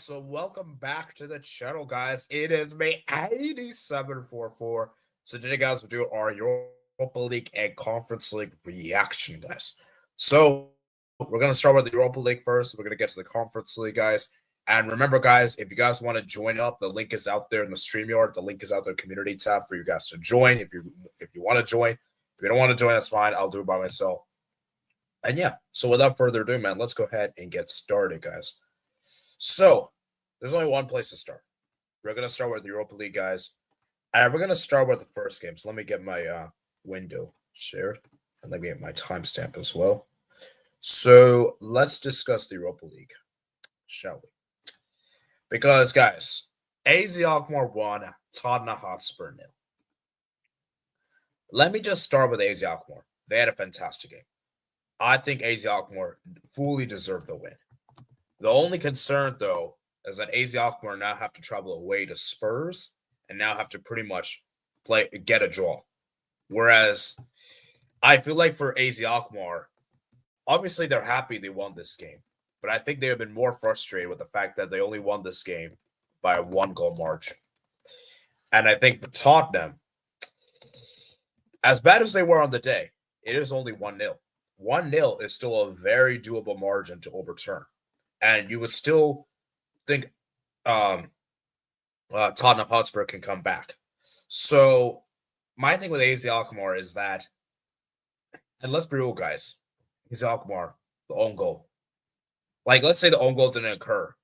so welcome back to the channel, guys. It is me, 8744. So today, guys, we'll do our Europa League and Conference League reaction, guys. So we're going to start with the Europa League first. We're going to get to the Conference League, guys. And remember, guys, if you guys want to join up, the link is out there in the StreamYard. The link is out there in the community tab for you guys to join. If you want to join, if you don't want to join, that's fine. I'll do it by myself. And yeah, so without further ado, man, let's go ahead and get started, guys. So there's only one place to start. We're going to start with the Europa League, guys. And we're going to start with the first game. So let me get my window shared. And let me get my timestamp as well. So let's discuss the Europa League, shall we? Because, guys, AZ Alkmaar 1, Tottenham Hotspur 0. Let me just start with AZ Alkmaar. They had a fantastic game. I think AZ Alkmaar fully deserved the win. The only concern, though, is that AZ Alkmaar now have to travel away to Spurs and now have to pretty much get a draw. Whereas I feel like for AZ Alkmaar, obviously they're happy they won this game, but I think they have been more frustrated with the fact that they only won this game by a 1-goal margin. And I think for Tottenham, as bad as they were on the day, it is only 1-0. 1-0 is still a very doable margin to overturn. And you would still think Tottenham Hotspur can come back. So my thing with AZ Alkmaar is that, and let's be real, guys, AZ Alkmaar, the own goal. Like, let's say the own goal didn't occur.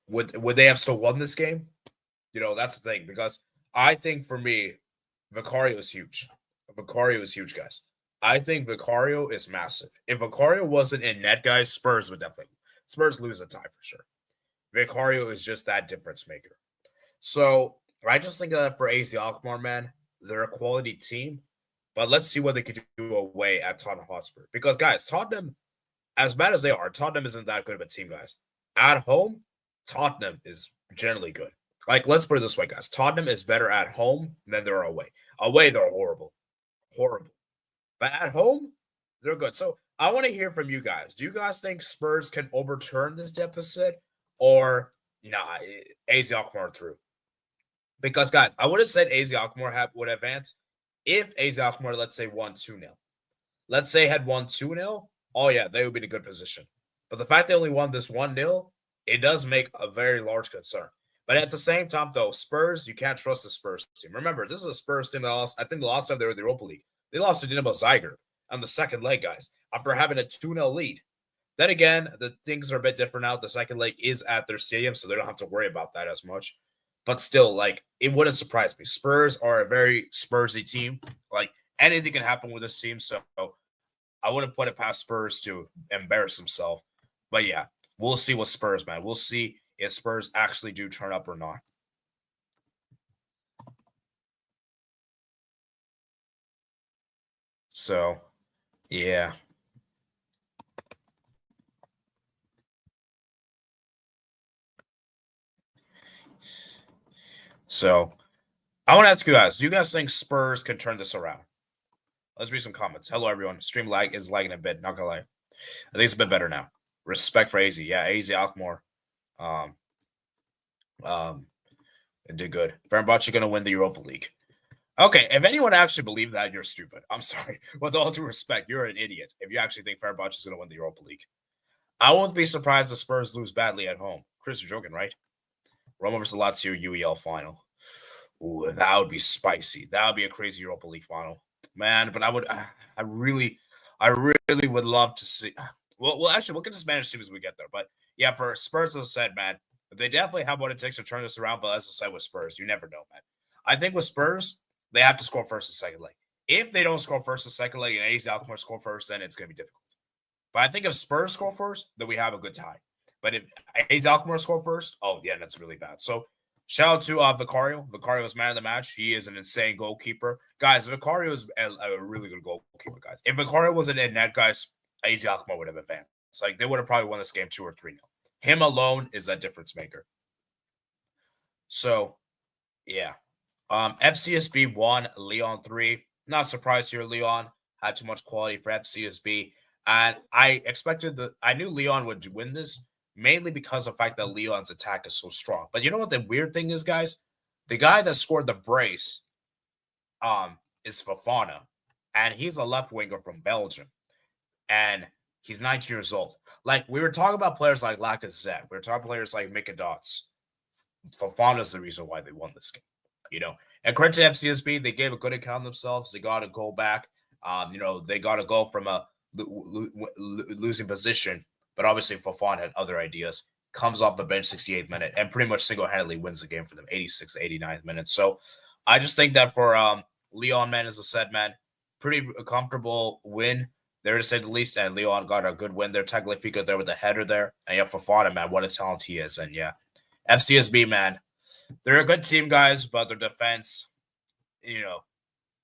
Would they have still won this game? You know, that's the thing. Because I think for me, Vicario is huge. Vicario is huge, guys. I think Vicario is massive. If Vicario wasn't in net, guys, Spurs would definitely. Spurs lose a tie for sure. Vicario is just that difference maker. So I just think that for AZ Alkmaar, man, they're a quality team. But let's see what they could do away at Tottenham Hotspur. Because, guys, Tottenham, as bad as they are, Tottenham isn't that good of a team, guys. At home, Tottenham is generally good. Like, let's put it this way, guys. Tottenham is better at home than they're away. Away, they're horrible. Horrible. But at home, they're good. So I want to hear from you guys. Do you guys think Spurs can overturn this deficit? Or, nah, AZ Alkmaar through? Because, guys, I would have said AZ Alkmaar would advance if AZ Alkmaar, let's say, won 2-0. Let's say had won 2-0. Oh, yeah, they would be in a good position. But the fact they only won this 1-0, it does make a very large concern. But at the same time, though, Spurs, you can't trust the Spurs team. Remember, this is a Spurs team that lost. I think the last time they were in the Europa League, they lost to Dinamo Zagreb on the second leg, guys, after having a 2-0 lead. Then again, the things are a bit different now. The second leg is at their stadium, so they don't have to worry about that as much. But still, like, it wouldn't surprise me. Spurs are a very Spursy team. Like, anything can happen with this team, so I wouldn't put it past Spurs to embarrass themselves. But yeah, we'll see with Spurs, man. We'll see if Spurs actually do turn up or not. So, yeah. So, I want to ask you guys, do you guys think Spurs can turn this around? Let's read some comments. Hello, everyone. Stream lag is lagging a bit, not gonna lie. I think it's a bit better now. Respect for AZ. Yeah, AZ Alkmaar. It did good. Fenerbahce going to win the Europa League. Okay, if anyone actually believed that, you're stupid. I'm sorry. With all due respect, you're an idiot if you actually think Fenerbahce is going to win the Europa League. I won't be surprised if Spurs lose badly at home. Chris, you're joking, right? Roma versus Lazio UEL final. Ooh, that would be spicy. That would be a crazy Europa League final, man. But I really would love to see. Well, actually, we'll get to manage team as we get there. But yeah, for Spurs, as I said, man, they definitely have what it takes to turn this around. But as I said, with Spurs, you never know, man. I think with Spurs, they have to score first and second leg. If they don't score first and second leg, and AZ Alkmaar score first, then it's going to be difficult. But I think if Spurs score first, then we have a good tie. But if AZ Alkmaar score first, oh yeah, that's really bad. So shout out to Vicario. Vicario is man of the match. He is an insane goalkeeper. Guys, Vicario is a really good goalkeeper, guys. If Vicario wasn't in net, guys, AZ Alkmaar would have advanced. Like, they would have probably won this game 2 or 3-0. Him alone is a difference maker. So, yeah. FCSB 1, Leon 3. Not surprised here, Leon. Had too much quality for FCSB. And I knew Leon would win this mainly because of the fact that Leon's attack is so strong. But you know what the weird thing is, guys? The guy that scored the brace is Fofana, and he's a left winger from Belgium, and he's 19 years old. Like we were talking about players like Lacazette, we were talking about players like Mika Dots. Fofana's the reason why they won this game, you know. And credit to FCSB, they gave a good account of themselves. They got a goal back. They got a goal from a losing position, but obviously Fofana had other ideas. Comes off the bench 68th minute and pretty much single-handedly wins the game for them 86th, 89th minute. So I just think that for Leon, man, as I said, man, pretty comfortable win there to say the least. And Leon got a good win there. Tagliafico there with the header there. And yeah, Fofana, man, what a talent he is. And yeah, FCSB, man, they're a good team, guys, but their defense, you know,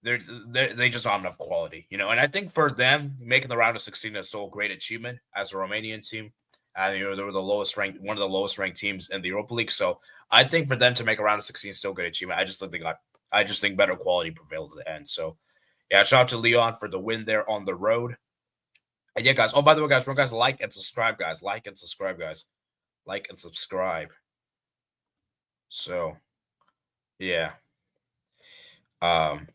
they just don't have enough quality, you know. And I think for them, making the round of 16 is still a great achievement as a Romanian team. And you know, they were one of the lowest ranked teams in the Europa League. So I think for them to make a round of 16 is still a good achievement. I just think better quality prevailed at the end. So yeah, shout out to Leon for the win there on the road. And yeah, guys. Oh, by the way, guys, remember, guys, like and subscribe, guys. Like and subscribe, guys. Like and subscribe. So yeah. Um,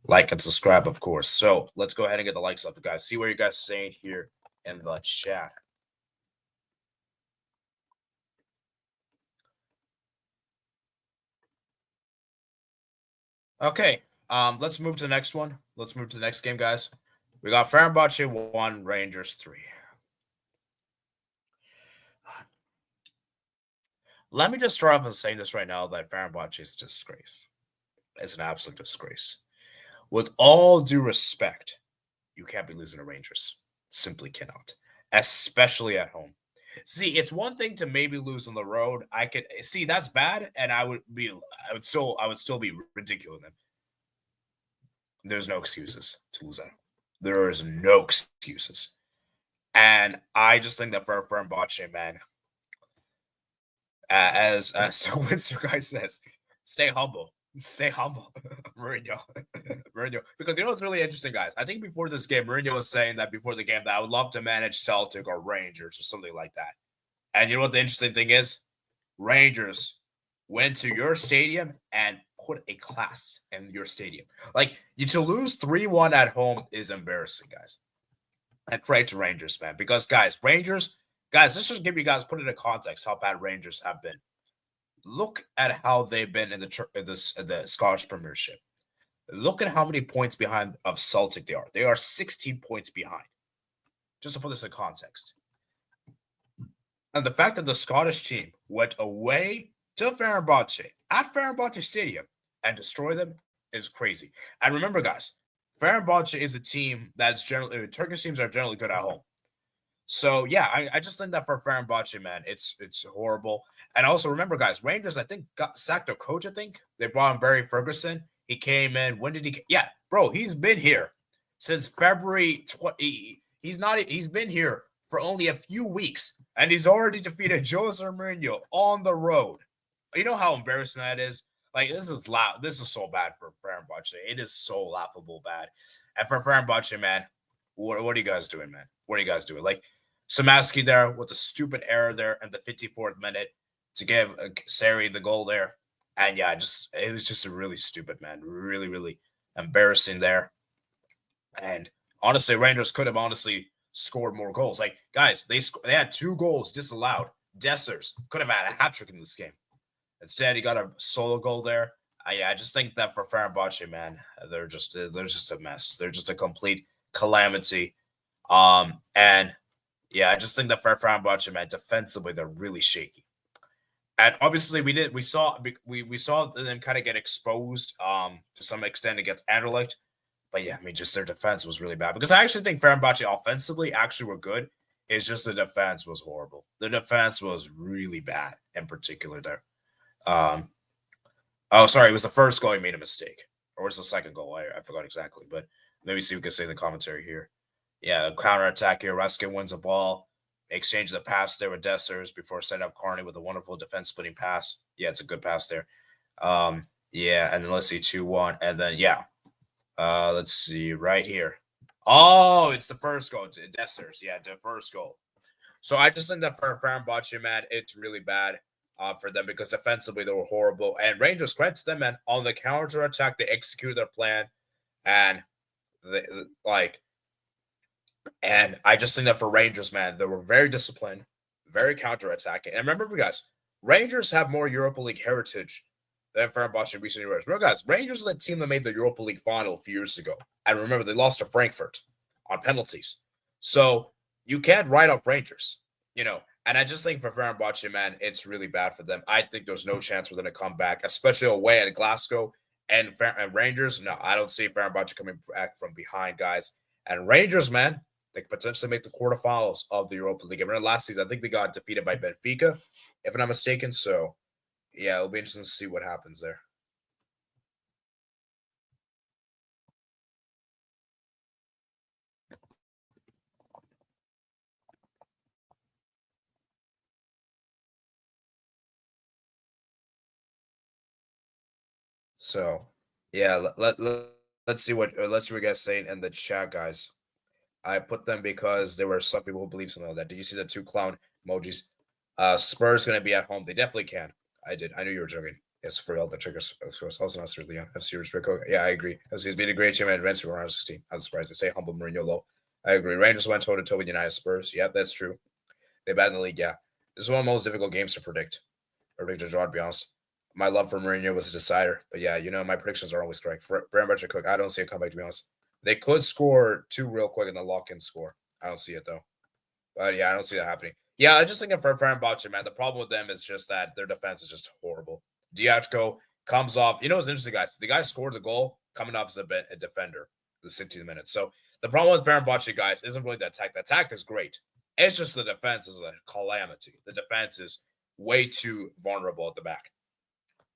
like and subscribe, of course. So let's go ahead and get the likes up, guys. See what you guys are saying here in the chat. Okay. Let's move to the next one. Let's move to the next game, guys. We got Fenerbahce 1, Rangers 3. Let me just start off with saying this right now that Fenerbahce is a disgrace. It's an absolute disgrace. With all due respect, you can't be losing to Rangers. Simply cannot, especially at home. See, it's one thing to maybe lose on the road. I could see that's bad, and I would still be ridiculous them. There's no excuses to lose out. There is no excuses, and I just think that for Fenerbahce, man, as Windsor guy says, stay humble. Stay humble, Mourinho. Mourinho. Because you know what's really interesting, guys? I think before this game, Mourinho was saying that before the game that I would love to manage Celtic or Rangers or something like that. And you know what the interesting thing is? Rangers went to your stadium and put a class in your stadium. Like, you to lose 3-1 at home is embarrassing, guys. And credit to Rangers, man. Because, guys, let's just give you guys, put it in context how bad Rangers have been. Look at how they've been in the Scottish Premiership. Look at how many points behind of Celtic they are. They are 16 points behind. Just to put this in context. And the fact that the Scottish team went away to Fenerbahce at Fenerbahce Stadium and destroy them is crazy. And remember, guys, Fenerbahce is a team that's generally Turkish teams are generally good at home. So yeah, I just think that for Fenerbahce, man, it's horrible. And also remember, guys, Rangers, I think got sacked their coach. I think they brought in Barry Ferguson. He came in. When did he? Yeah, bro, he's been here since February 20. He's been here for only a few weeks, and he's already defeated Jose Mourinho on the road. You know how embarrassing that is. Like this is so bad for Fenerbahce. It is so laughable bad. And for Fenerbahce, man, what are you guys doing, man? What are you guys doing? Like Samaski there with a stupid error there in the 54th minute to give Sari the goal there. And yeah, it was just a really stupid, man. Really, really embarrassing there. And honestly, Rangers could have honestly scored more goals. Like, guys, they had 2 goals disallowed. Dessers could have had a hat trick in this game. Instead, he got a solo goal there. I just think that for Fenerbahce, man, they're just a mess. They're just a complete calamity. And yeah, I just think that for Fenerbahce, man, defensively they're really shaky. And obviously, we saw them kind of get exposed to some extent against Anderlecht. But yeah, I mean, just their defense was really bad. Because I actually think Fenerbahce offensively actually were good. It's just the defense was horrible. The defense was really bad in particular there. Oh, sorry, it was the first goal he made a mistake. Or was the second goal? I forgot exactly. But maybe see what we can say in the commentary here. Yeah, counter attack here. Raskin wins the ball. Exchange the pass there with Dessers before setting up Carney with a wonderful defense splitting pass. Yeah, it's a good pass there. Yeah, and then let's see 2-1. And then, yeah. Let's see right here. Oh, it's the first goal. Dessers. Yeah, the first goal. So I just think that for Fenerbahce, man, it's really bad for them because defensively they were horrible. And Rangers, credit to them, man. On the counter attack, they executed their plan, and they, like, and I just think that for Rangers, man, they were very disciplined, very counter attacking. And remember, guys, Rangers have more Europa League heritage than Fenerbahce in recent years. Remember, guys, Rangers are the team that made the Europa League final a few years ago, and remember they lost to Frankfurt on penalties. So you can't write off Rangers, you know. And I just think for Fenerbahce, man, it's really bad for them. I think there's no chance for them to come back, especially away at Glasgow and Rangers. No, I don't see Fenerbahce coming back from behind, guys. And Rangers, man, they could potentially make the quarterfinals of the Europa League. I remember last season, I think they got defeated by Benfica, if I'm not mistaken. So, yeah, it'll be interesting to see what happens there. So, yeah, let's see what you guys saying in the chat, guys. I put them because there were some people who believe something like that. Did you see the two clown emojis? Spurs going to be at home. They definitely can. I did. I knew you were joking. Yes, for all the triggers. Of course, also not really young. FC respect. Yeah, I agree. He's been a great team at advanced around 16. I'm surprised they say humble Mourinho low. I agree. Rangers went toe to toe with United Spurs. Yeah, that's true. They bad in the league. Yeah, this is one of the most difficult games to predict. Or predict a draw, to be honest. My love for Mourinho was a decider, but yeah, my predictions are always correct. For Fenerbahce Cook, I don't see a comeback, to be honest. They could score two real quick and then lock in score. I don't see it though. But yeah, I don't see that happening. Yeah, I just think for Fenerbahce, man, the problem with them is just that their defense is just horrible. Diachko comes off. You know what's interesting, guys? The guy scored the goal coming off as a defender the 60 minutes. So the problem with Fenerbahce, guys, isn't really the attack. The attack is great. It's just the defense is a calamity. The defense is way too vulnerable at the back.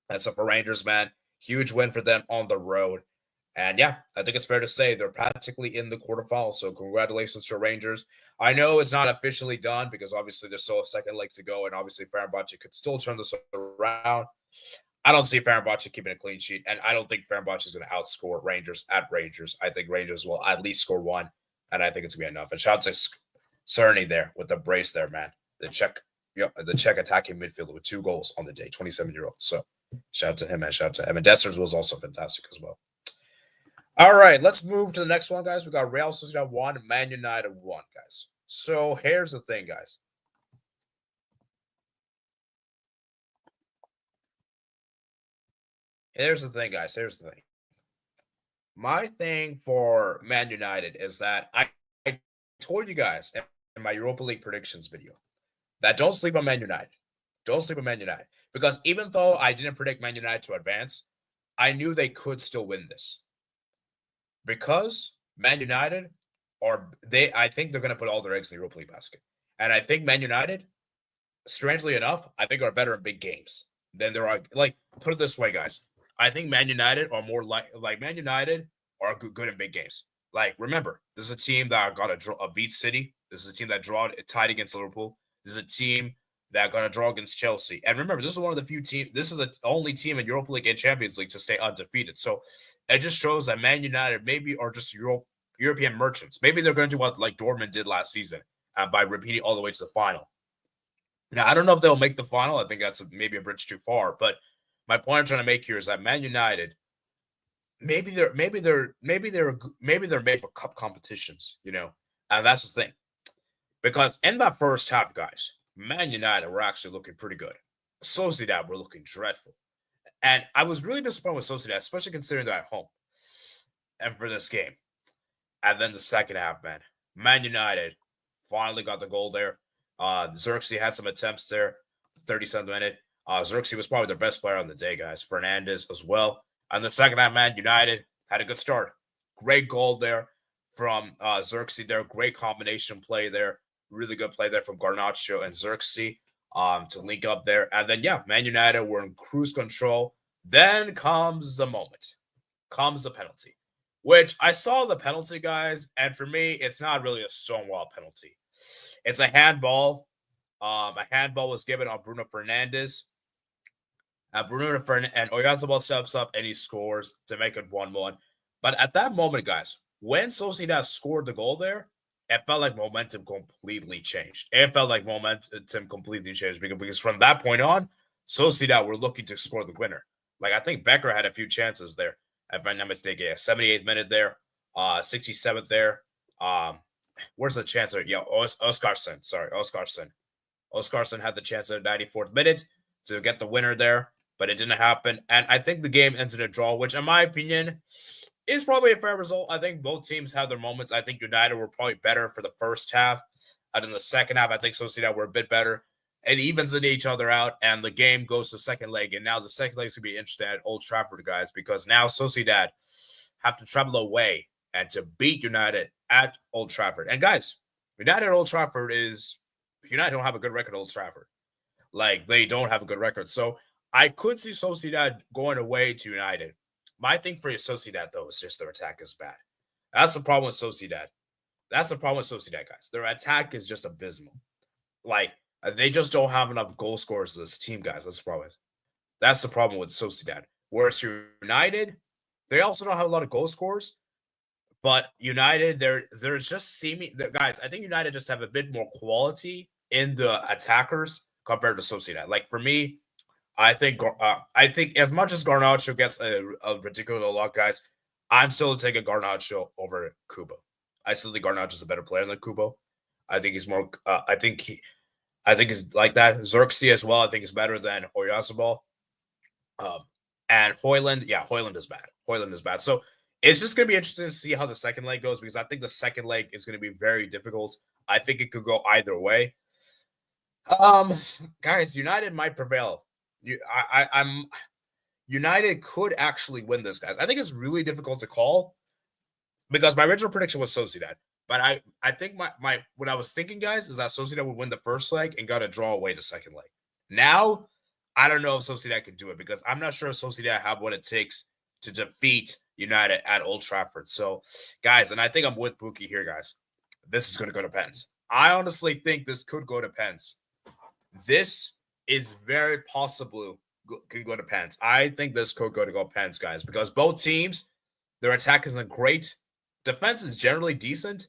And so for Rangers, man, huge win for them on the road. And yeah, I think it's fair to say they're practically in the quarterfinals. So congratulations to Rangers. I know it's not officially done because obviously there's still a second leg to go, and obviously Fenerbahce could still turn this around. I don't see Fenerbahce keeping a clean sheet, and I don't think Fenerbahce is going to outscore Rangers at Rangers. I think Rangers will at least score one, and I think it's going to be enough. And shout out to Cerny there with the brace there, man. The Czech attacking midfielder with 2 goals on the day, 27-year-old. So shout out to him, man. Shout out to him. And Dessers was also fantastic as well. All right, let's move to the next one, guys. We got Real Sociedad 1, Man United 1, guys. So here's the thing, guys. Here's the thing, guys. Here's the thing. My thing for Man United is that I told you guys in my Europa League predictions video that don't sleep on Man United. Don't sleep on Man United. Because even though I didn't predict Man United to advance, I knew they could still win this. Because Man United I think they're going to put all their eggs in the Europa League basket. And I think Man United, strangely enough, I think are better in big games than there are. Like, put it this way, guys. I think Man United are more like Man United are good in big games. Like, remember, this is a team that got a beat City. This is a team that tied against Liverpool. This is a team that got a draw against Chelsea. And remember, this is one of the few teams. This is the only team in Europa League and Champions League to stay undefeated. So it just shows that Man United maybe are just European merchants. Maybe they're going to do what like Dortmund did last season by repeating all the way to the final. Now, I don't know if they'll make the final. I think that's maybe a bridge too far. But my point I'm trying to make here is that Man United, maybe they're made for cup competitions, and that's the thing. Because in that first half, guys, Man United were actually looking pretty good. Sociedad were looking dreadful. And I was really disappointed with Sociedad, especially considering they're at home and for this game. And then the second half, Man United finally got the goal there. Xerxes had some attempts there, 37th minute. Xerxes was probably their best player on the day, guys. Fernandez as well. And the second half, Man United had a good start. Great goal there from Xerxes there. Great combination play there. Really good play there from Garnacho and Xerxes to link up there. And then, Man United were in cruise control. Then comes the moment. Comes the penalty, which I saw the penalty, guys. And for me, it's not really a stonewall penalty. It's a handball. A handball was given on Bruno Fernandes. Bruno Fernandes and Oyarzabal steps up and he scores to make it 1-1. But at that moment, guys, when Sociedad scored the goal there, it felt like momentum completely changed. It felt like momentum completely changed because from that point on, Sociedad were looking to score the winner. Like I think Becker had a few chances there, if I'm not mistaken. 78th minute there, 67th there. Where's the chance there? Yeah, Oscarson. Sorry, Oscarson. Oscarson had the chance at the 94th minute to get the winner there, but it didn't happen. And I think the game ends in a draw, which, in my opinion, is probably a fair result. I think both teams have their moments. I think United were probably better for the first half. And in the second half, I think Sociedad were a bit better. It evens each other out, and the game goes to second leg. And now the second leg is going to be interesting at Old Trafford, guys, because now Sociedad have to travel away and to beat United at Old Trafford. And, guys, United at Old Trafford is – United don't have a good record at Old Trafford. Like, they don't have a good record. So I could see Sociedad going away to United. My thing for Sociedad, though, is just their attack is bad. That's the problem with Sociedad. That's the problem with Sociedad, guys. Their attack is just abysmal. Like, they just don't have enough goal scorers as this team, guys. That's the problem. That's the problem with Sociedad. Whereas United, they also don't have a lot of goal scorers. But United, they're just seeming – guys, I think United just have a bit more quality in the attackers compared to Sociedad. Like, for me, I think as much as Garnacho gets a ridiculous lot, guys, I'm still taking Garnacho over Kubo. I still think Garnacho's a better player than Kubo. I think he's more. I think he's like that. Xerxes as well. I think is better than Oyarzabal. And Højlund, Højlund is bad. Højlund is bad. So it's just going to be interesting to see how the second leg goes because I think the second leg is going to be very difficult. I think it could go either way. Guys, United might prevail. I'm United could actually win this, guys. I think it's really difficult to call because my original prediction was Sociedad. But I think my what I was thinking, guys, is that Sociedad would win the first leg and got to draw away the second leg. Now, I don't know if Sociedad can do it because I'm not sure Sociedad have what it takes to defeat United at Old Trafford. So, guys, and I think I'm with Buki here, guys. This is going to go to pens. I honestly think this could go to pens. This is very possible can go to pens. I think this could go pens, guys, because both teams, their attack isn't great. Defense is generally decent.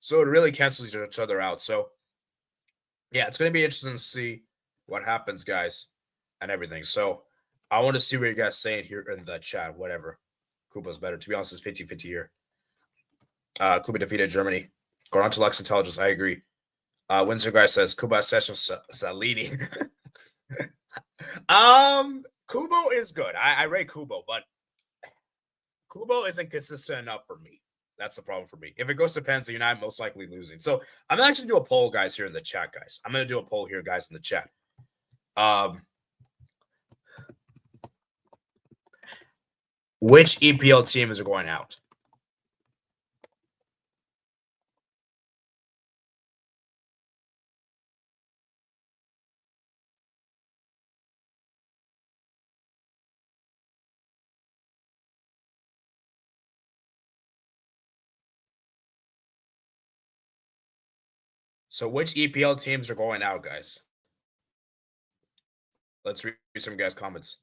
So it really cancels each other out. So, yeah, it's going to be interesting to see what happens, guys, and everything. So I want to see what you guys saying here in the chat. Whatever. Kuba's better. To be honest, it's 50-50 here. Kuba defeated Germany. Garanto lacks intelligence. I agree. Windsor guy says Kuba Session Salini. Kubo is good. I rate Kubo, but Kubo isn't consistent enough for me. That's the problem for me. If it goes to pens, United most likely losing. So I'm going to actually do a poll, guys, here in the chat, guys. I'm going to do a poll here, guys, in the chat. Which EPL teams are going out? So which EPL teams are going out, guys? Let's read some guys' comments.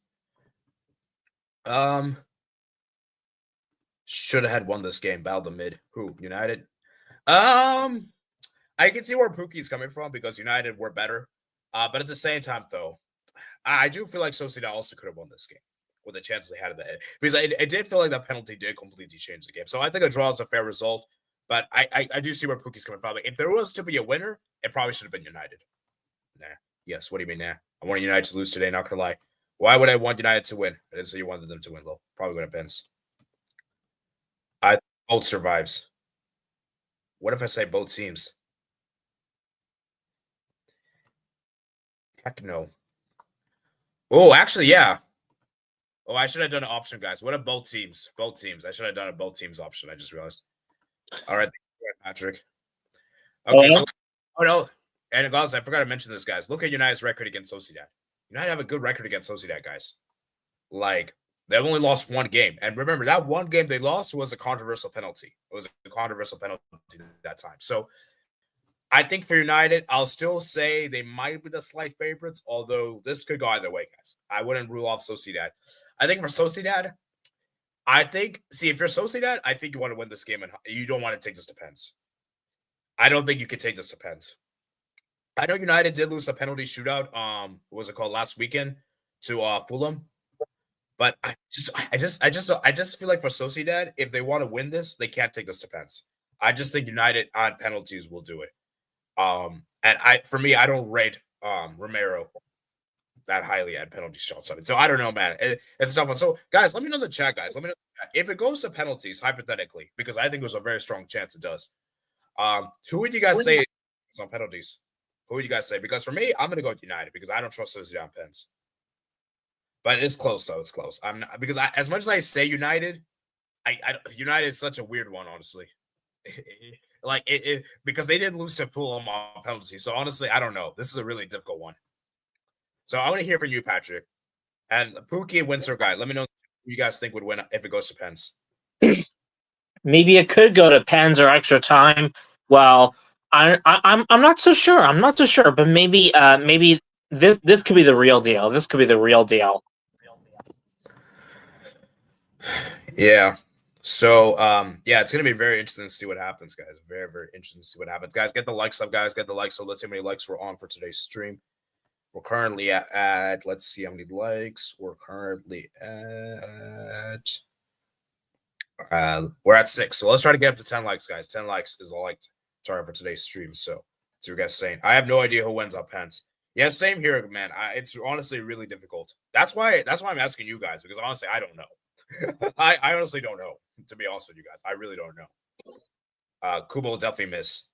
Should have had won this game. Battle the mid. Who? United? I can see where Pookie's coming from because United were better. But at the same time, though, I do feel like Sociedad also could have won this game with the chances they had at the end. Because it did feel like that penalty did completely change the game. So I think a draw is a fair result. But I do see where Pookie's coming from. Like, if there was to be a winner, it probably should have been United. Nah. Yes, what do you mean, nah? I want United to lose today, not gonna lie. Why would I want United to win? I didn't say you wanted them to win, though. Probably gonna depends. I both survives. What if I say both teams? Heck no. Oh, actually, yeah. Oh, I should have done an option, guys. What are both teams? Both teams. I should have done a both teams option. I just realized. All right, Patrick. Okay, so no. And guys, I forgot to mention this, guys. Look at United's record against Sociedad. United have a good record against Sociedad, guys. Like, they've only lost one game. And remember, that one game they lost was a controversial penalty. It was a controversial penalty that time. So I think for United, I'll still say they might be the slight favorites, although this could go either way, guys. I wouldn't rule off Sociedad. I think for Sociedad, I think, see, if you're Sociedad, I think you want to win this game, and you don't want to take this to pens. I don't think you could take this to pens. I know United did lose a penalty shootout. What was it called last weekend to Fulham? But I just feel like for Sociedad, if they want to win this, they can't take this to pens. I just think United on penalties will do it. And for me, I don't rate Romero that highly at penalty shots. So I don't know, man. It's a tough one. So guys, let me know in the chat, guys. Let me know if it goes to penalties, hypothetically, because I think there's a very strong chance it does. Who would you guys say is on penalties? Who would you guys say? Because for me, I'm gonna go with United because I don't trust Sociedad on pens. But it's close though. It's close. I'm not, because as much as I say United, United is such a weird one, honestly. Like because they didn't lose to Fulham on penalty. So honestly, I don't know. This is a really difficult one. So I want to hear from you, Patrick, and Pookie and Windsor guy. Let me know who you guys think would win if it goes to pens. Maybe it could go to pens or extra time. Well, I'm not so sure. I'm not so sure, but maybe this could be the real deal. This could be the real deal. Yeah. So yeah, it's gonna be very interesting to see what happens, guys. Very, very interesting to see what happens. Guys, get the likes up, guys. Get the likes. So let's see how many likes we're on for today's stream. We're currently at let's see how many likes. We're currently at we're at 6. So let's try to get up to 10 likes, guys. 10 likes is the like target for today's stream. So that's what you guys saying. I have no idea who wins on pens. Yeah, same here, man. It's honestly really difficult. That's why I'm asking you guys, because honestly, I don't know. I honestly don't know, to be honest with you guys. I really don't know. Kubo will definitely miss.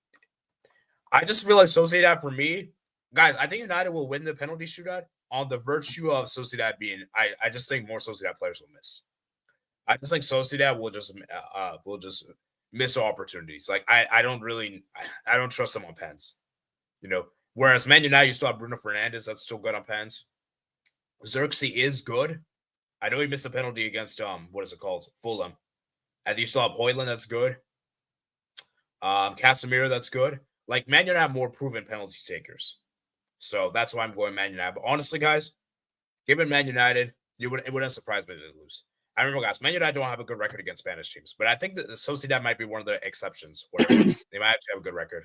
I just feel like Sociedad for me, guys, I think United will win the penalty shootout on the virtue of Sociedad being. I just think more Sociedad players will miss. I just think Sociedad will just miss opportunities. Like I don't trust them on pens. You know, whereas Man United, you still have Bruno Fernandes that's still good on pens. Xerxes is good. I know he missed a penalty against what is it called? Fulham. And you still have Højlund that's good. Casemiro that's good. Like Man United have more proven penalty takers. So that's why I'm going Man United. But honestly, guys, given Man United, it wouldn't surprise me to lose. I remember, guys, Man United don't have a good record against Spanish teams, but I think that the Sociedad might be one of the exceptions where they might actually have a good record.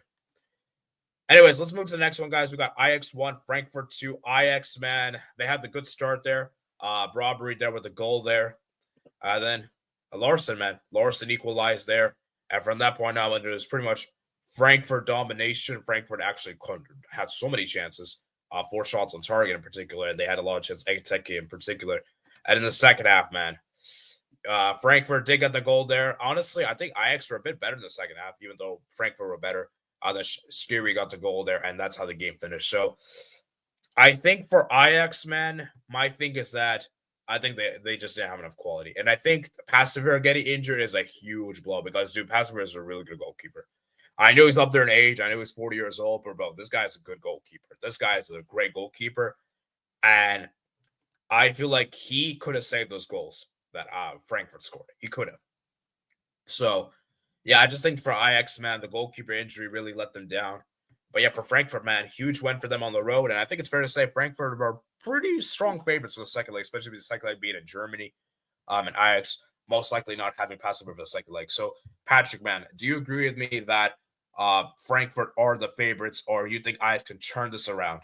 Anyways, let's move to the next one, guys. We got Ajax 1, Frankfurt 2. Ajax, man, they had the good start there. Robbery there with the goal there. Then Larson, man. Larson equalized there. And from that point on, it was pretty much Frankfurt domination. Frankfurt actually had so many chances. 4 shots on target in particular. They had a lot of chances. Ekiteke in particular. And in the second half, man, Frankfurt did get the goal there. Honestly, I think Ajax were a bit better in the second half, even though Frankfurt were better. Then Skiri got the goal there, and that's how the game finished. So I think for Ajax, man, my thing is that I think they just didn't have enough quality. And I think Pastavir getting injured is a huge blow because, dude, Pastavir is a really good goalkeeper. I know he's up there in age. I know he's 40 years old, but, bro, this guy's a good goalkeeper. This guy is a great goalkeeper. And I feel like he could have saved those goals that Frankfurt scored. He could have. So, yeah, I just think for Ajax, man, the goalkeeper injury really let them down. But yeah, for Frankfurt, man, huge win for them on the road. And I think it's fair to say Frankfurt are pretty strong favorites for the second leg, especially with the second leg being in Germany. And Ajax most likely not having passed over for the second leg. So, Patrick, man, do you agree with me that Frankfurt are the favorites, or you think Ajax can turn this around?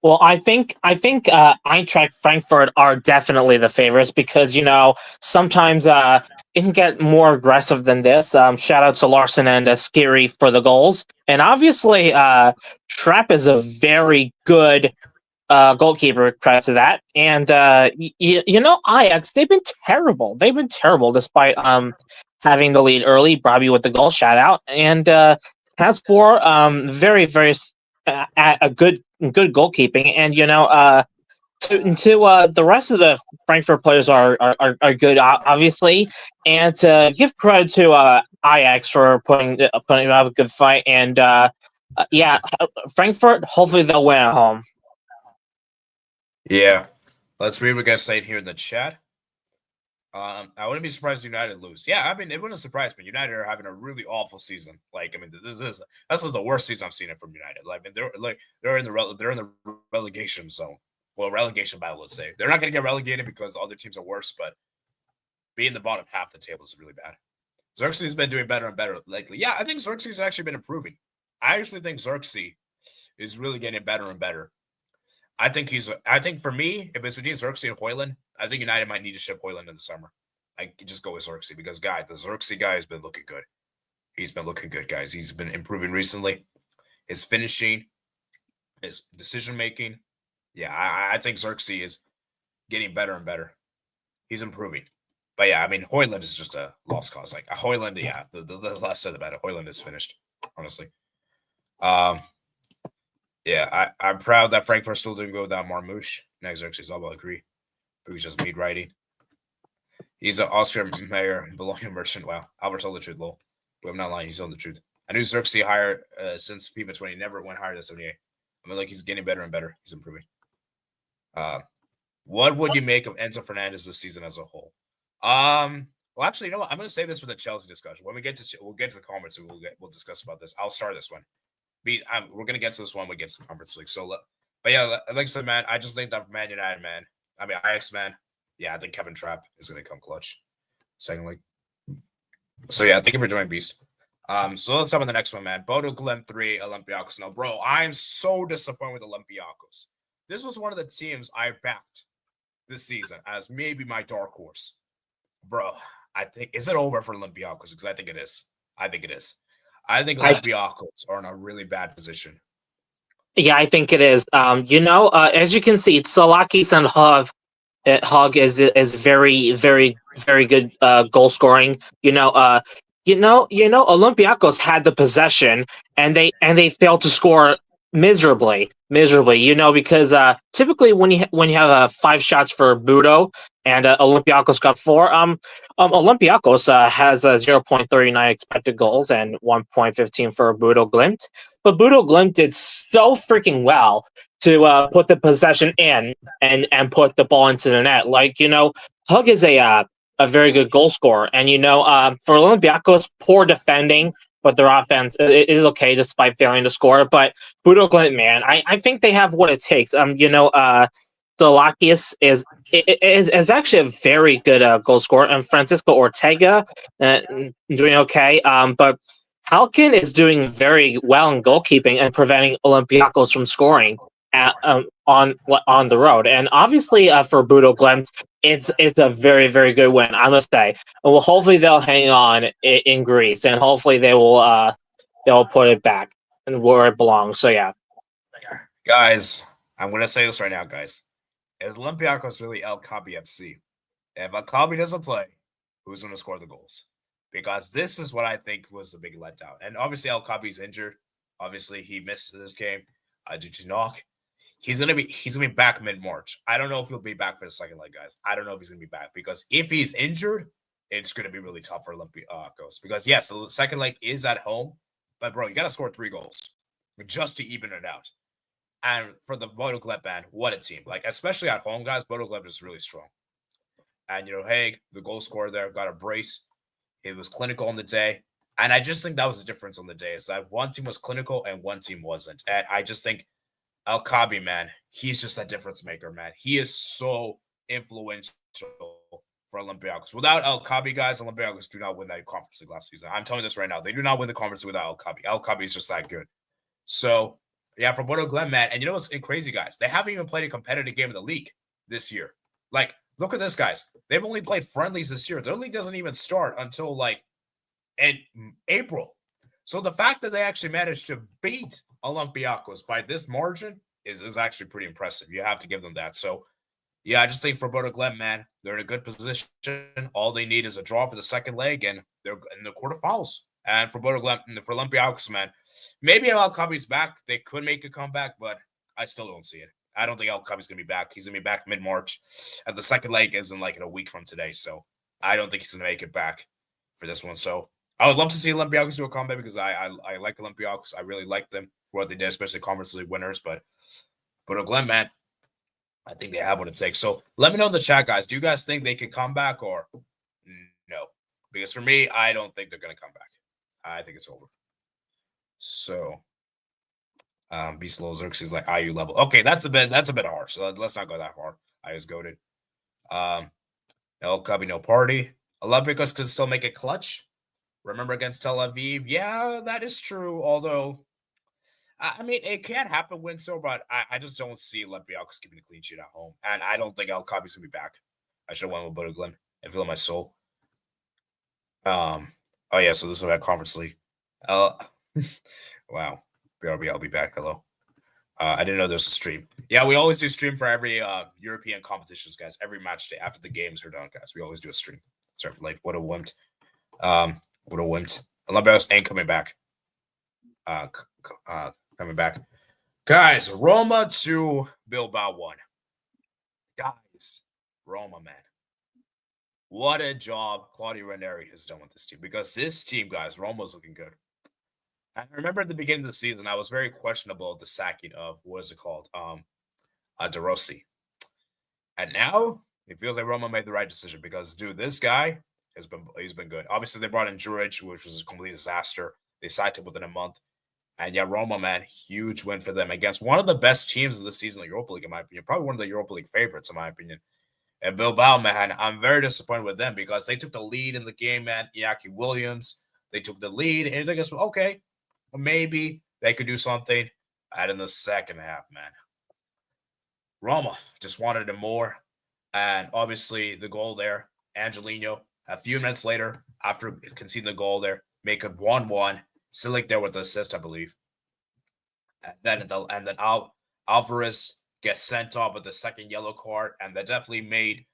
Well, I think Eintracht Frankfurt are definitely the favorites because, you know, sometimes it can get more aggressive than this. Shout out to Larson and Skiri for the goals. And obviously, Trapp is a very good goalkeeper, credit to that. And, you know, Ajax, they've been terrible. They've been terrible despite having the lead early. Bobby with the goal, shout out. And has 4 very, very at a good goalkeeping, and you know, to the rest of the Frankfurt players are good, obviously, and to give credit to Ajax for putting up a good fight, and yeah, Frankfurt, hopefully they'll win at home. Yeah, let's read what guys saying here in the chat. I wouldn't be surprised if United lose. Yeah, I mean, it wouldn't surprise me. United are having a really awful season. Like, I mean, this is the worst season I've seen it from United. Like, I mean, they're in the relegation zone. Well, relegation battle, let's say. They're not going to get relegated because the other teams are worse, but being the bottom half of the table is really bad. Xerxes has been doing better and better lately. Yeah, I think Xerxes has actually been improving. I actually think Xerxes is really getting better and better. I think for me, if it's between Xerxes and Højlund, I think United might need to ship Højlund in the summer. I could just go with Xerxes because, the Xerxes guy has been looking good. He's been looking good, guys. He's been improving recently. His finishing, his decision-making. Yeah, I think Xerxes is getting better and better. He's improving. But yeah, I mean, Højlund is just a lost cause. Like, Højlund, yeah, the less said about it, Højlund is finished, honestly. Yeah, I'm proud that Frankfurt still didn't go down Marmouche. Next Xerxes, I'll agree. But he's just meat writing. He's an Oscar Mayer Bologna merchant. Wow. Albert told the truth, lol. But I'm not lying. He's telling the truth. I knew Xerxes higher since FIFA 20. Never went higher than 78. I mean, like, he's getting better and better. He's improving. What would you make of Enzo Fernandez this season as a whole? Well, actually, you know what? I'm going to save this for the Chelsea discussion. When we'll get to the comments, we'll discuss about this. I'll start this one. We're going to get to this one when we get to the Conference League. So, but yeah, like I said, man, I just think that Man United, man, I mean, Ajax, man, yeah, I think Kevin Trapp is going to come clutch. Secondly. So, yeah, thank you for joining, Beast. So let's talk about the next one, man. Bodo Glimt 3, Olympiacos. No, bro, I'm so disappointed with Olympiacos. This was one of the teams I backed this season as maybe my dark horse. Bro, I think, is it over for Olympiacos? Because I think it is. I think Olympiacos are in a really bad position. Yeah, I think it is. As you can see, Salakis and Hug is very, very, very good goal scoring. Olympiacos had the possession and they failed to score miserably. Because typically when you have 5 shots for Budo and Olympiacos got 4, Olympiacos has 0.39 expected goals and 1.15 for Bodo Glimt. But Bodo Glimt did so freaking well to put the possession in and put the ball into the net. Hug is a very good goal scorer, and for Olympiacos, poor defending, but their offense is okay despite failing to score. But Bodo Glimt, man, I think they have what it takes. Delakius is actually a very good goal scorer, and Francisco Ortega doing okay. But Halkin is doing very well in goalkeeping and preventing Olympiacos from scoring on the road. And obviously, for Bodo Glimt, it's a very, very good win, I must say. And well, hopefully they'll hang on in Greece, and hopefully they'll put it back and where it belongs. So yeah, guys, I'm gonna say this right now, guys. Is Olympiacos really El Kabi FC? If El Kabi doesn't play, who's gonna score the goals? Because this is what I think was the big letdown. And obviously El Kabi's injured. Obviously he missed this game due to knock. He's gonna be back mid-March. I don't know if he'll be back for the second leg, guys. I don't know if he's gonna be back because if he's injured, it's gonna be really tough for Olympiacos. Because yes, the second leg is at home, but bro, you gotta score 3 goals just to even it out. And for the Bodo Glimt band, what a team! Like especially at home, guys, Bodo Glimt is really strong. And Haig, the goal scorer there, got a brace. It was clinical on the day, and I just think that was the difference on the day. Is that one team was clinical and one team wasn't. And I just think El Kabi, man, he's just a difference maker, man. He is so influential for Olympiacos. Without El Kabi, guys, Olympiacos do not win that Conference League last season. I'm telling you this right now. They do not win the Conference League without El Kabi. El Kabi is just that good. So, yeah, for Bodo Glimt, man, and you know what's crazy, guys? They haven't even played a competitive game in the league this year. Like, look at this, guys. They've only played friendlies this year. Their league doesn't even start until, in April. So the fact that they actually managed to beat Olympiacos by this margin is actually pretty impressive. You have to give them that. So, yeah, I just think for Bodo Glimt, man, they're in a good position. All they need is a draw for the second leg, and they're in the quarterfinals. And for Bodo Glimt and for Olympiacos, man, maybe if El Kabi's back, they could make a comeback, but I still don't see it. I don't think El Kabi's going to be back. He's going to be back mid-March. And the second leg is in a week from today. So I don't think he's going to make it back for this one. So I would love to see Olympiacos do a comeback because I like Olympiacos. I really like them for what they did, especially Conference League winners. But Bodo Glimt, man, I think they have what it takes. So let me know in the chat, guys. Do you guys think they can come back or no? Because for me, I don't think they're going to come back. I think it's over. So Beast Low Xerxes like IU level. Okay, that's a bit harsh. So let's not go that far. I was goated. El Kabi no party. Olympiacos could still make it clutch. Remember against Tel Aviv? Yeah, that is true. Although, I mean, it can happen, Winslow, but I just don't see Olympiacos keeping a clean sheet at home. And I don't think El Kabi's going to be back. I should have went with Bodø/Glimt. I feel in my soul. Oh, yeah, so this is about Conference League. Wow. BRB, I'll be back. Hello. I didn't know there was a stream. Yeah, we always do stream for every European competitions, guys. Every match day after the games are done, guys. We always do a stream. Sorry for late. What a wimped. What a wimped. Olympiacos ain't coming back. Coming back. Guys, Roma 2, Bilbao 1. Guys, Roma, man. What a job Claudio Ranieri has done with this team. Because this team, guys, Roma's looking good. I remember at the beginning of the season, I was very questionable of the sacking of, what is it called? De Rossi. And now, it feels like Roma made the right decision because, dude, this guy he's been good. Obviously, they brought in Juric, which was a complete disaster. They signed him within a month. And yeah, Roma, man, huge win for them against one of the best teams of the season, the Europa League, in my opinion. Probably one of the Europa League favorites, in my opinion. And Bilbao, man, I'm very disappointed with them because they took the lead in the game, man. Iñaki Williams, they took the lead. And you think, okay, maybe they could do something. And in the second half, man, Roma just wanted it more. And obviously, the goal there, Angelino, a few minutes later, after conceding the goal there, make it 1-1. Silic there with the assist, I believe. And then Alvarez gets sent off with the second yellow card, and that definitely made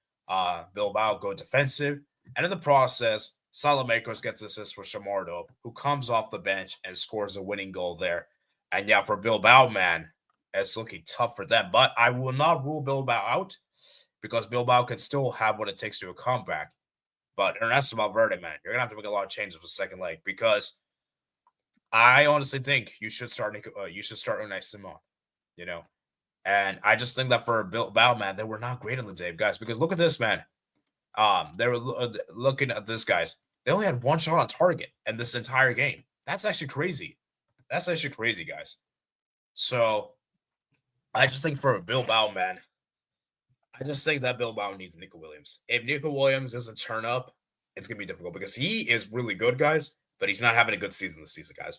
Bilbao go defensive. And in the process, Salamakers gets assist for Shamardo, who comes off the bench and scores a winning goal there. And yeah, for Bilbao, man, it's looking tough for them. But I will not rule Bilbao out because Bilbao can still have what it takes to a comeback. But Ernesto Valverde, man, you're going to have to make a lot of changes for the second leg because I honestly think you should start Unai Simon, you know. And I just think that for Bilbao, man, they were not great on the day, guys. Because look at this, man. They were looking at this, guys. They only had one shot on target in this entire game. That's actually crazy. That's actually crazy, guys. So I just think for Bilbao, man, I just think that Bilbao needs Nico Williams. If Nico Williams doesn't turn up, it's gonna be difficult because he is really good, guys, but he's not having a good season this season, guys.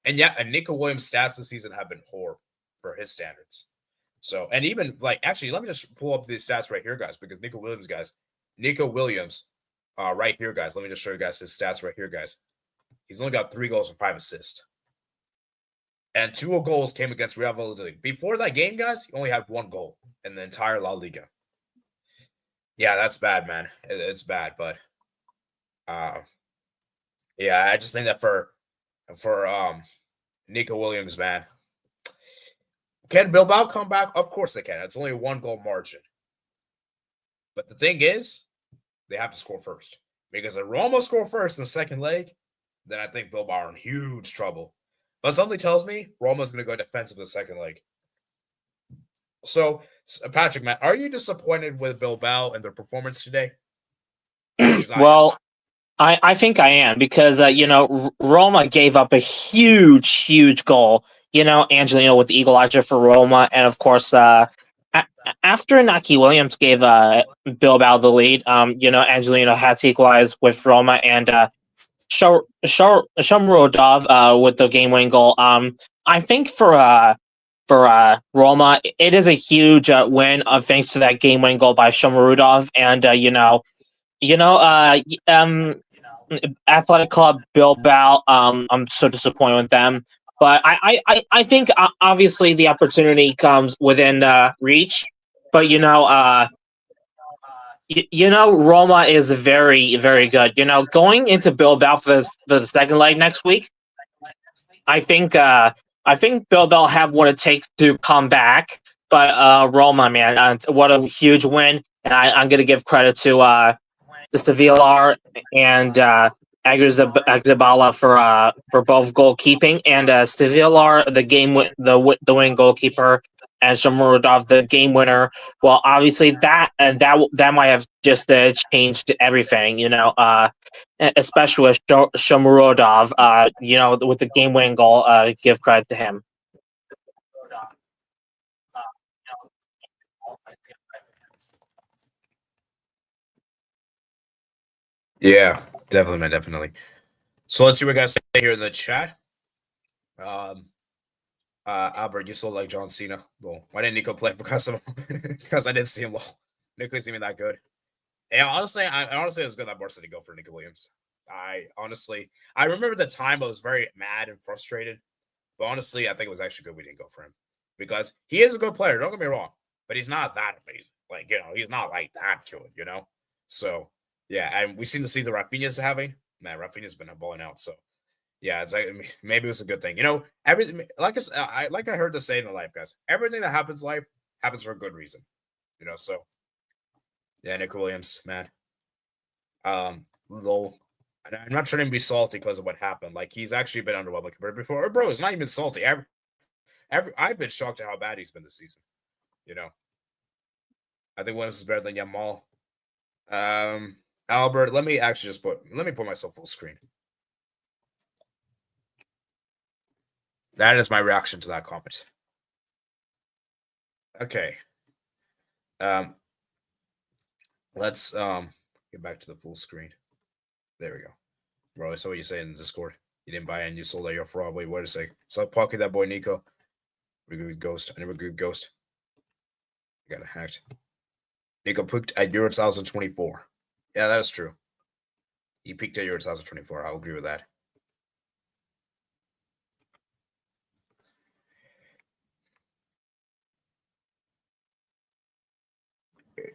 And Nico Williams' stats this season have been horrible for his standards. So, and even actually, let me just pull up these stats right here, guys, because Nico Williams, right here, guys. Let me just show you guys his stats right here, guys. He's only got 3 goals and 5 assists. And 2 goals came against Real Valladolid. Before that game, guys, he only had 1 goal in the entire La Liga. Yeah, that's bad, man. It's bad, but yeah, I just think that for Nico Williams, man. Can Bilbao come back? Of course they can. It's only a 1-goal margin. But the thing is, they have to score first. Because if Roma score first in the second leg, then I think Bilbao are in huge trouble. But something tells me Roma's going to go defensive in the second leg. So, Patrick, man, are you disappointed with Bilbao and their performance today? Well, I think I am because, Roma gave up a huge goal. Angelino with the equalizer for Roma. And, of course, after Inaki Williams gave Bilbao the lead, Angelino had to equalize with Roma and Shomurodov with the game-winning goal. I think for Roma, it is a huge win thanks to that game-winning goal by Shomurodov. And, Athletic Club Bilbao, I'm so disappointed with them. But I think obviously the opportunity comes within reach. But Roma is very, very good. Going into Bilbao for the second leg next week, I think Bilbao have what it takes to come back. But Roma, man, what a huge win! And I'm gonna give credit to the Sevilla and Agrizabala for both goalkeeping, and Sevilla the winning goalkeeper, and Shomurodov the game winner. Well, obviously that might have just changed everything, especially with Shomurodov, with the game winning goal. Give credit to him. Yeah, definitely, man, definitely. So let's see what you guys say here in the chat. Albert, you still like John Cena? Well, why didn't Nico play? Because because I didn't see him. Well, Nico isn't even that good. And honestly, it was good that Barca didn't go for Nico Williams. I remember the time I was very mad and frustrated. But honestly, I think it was actually good we didn't go for him because he is a good player. Don't get me wrong, but he's not that amazing. Like he's not like that good. So yeah, and we seem to see the Rafinha's having. Man, Rafinha's been balling out. So yeah, it's like maybe it was a good thing. Everything like I heard the saying in life, guys. Everything that happens in life happens for a good reason. So yeah, Nick Williams, man. Lol. And I'm not trying to be salty because of what happened. Like he's actually been underwhelming compared before. Bro, it's not even salty. I've been shocked at how bad he's been this season. I think Williams is better than Yamal. Albert, let me put myself full screen. That is my reaction to that comment. Okay. Let's get back to the full screen. There we go. Bro, I saw what you saying in Discord. You didn't buy it and you sold out your fraud. Wait a sec. So pocket that boy Nico. Good ghost. I never good ghost. I got it hacked. Nico peaked at Euro 2024. Yeah, that is true. He peaked at Euro 2024. I'll agree with that.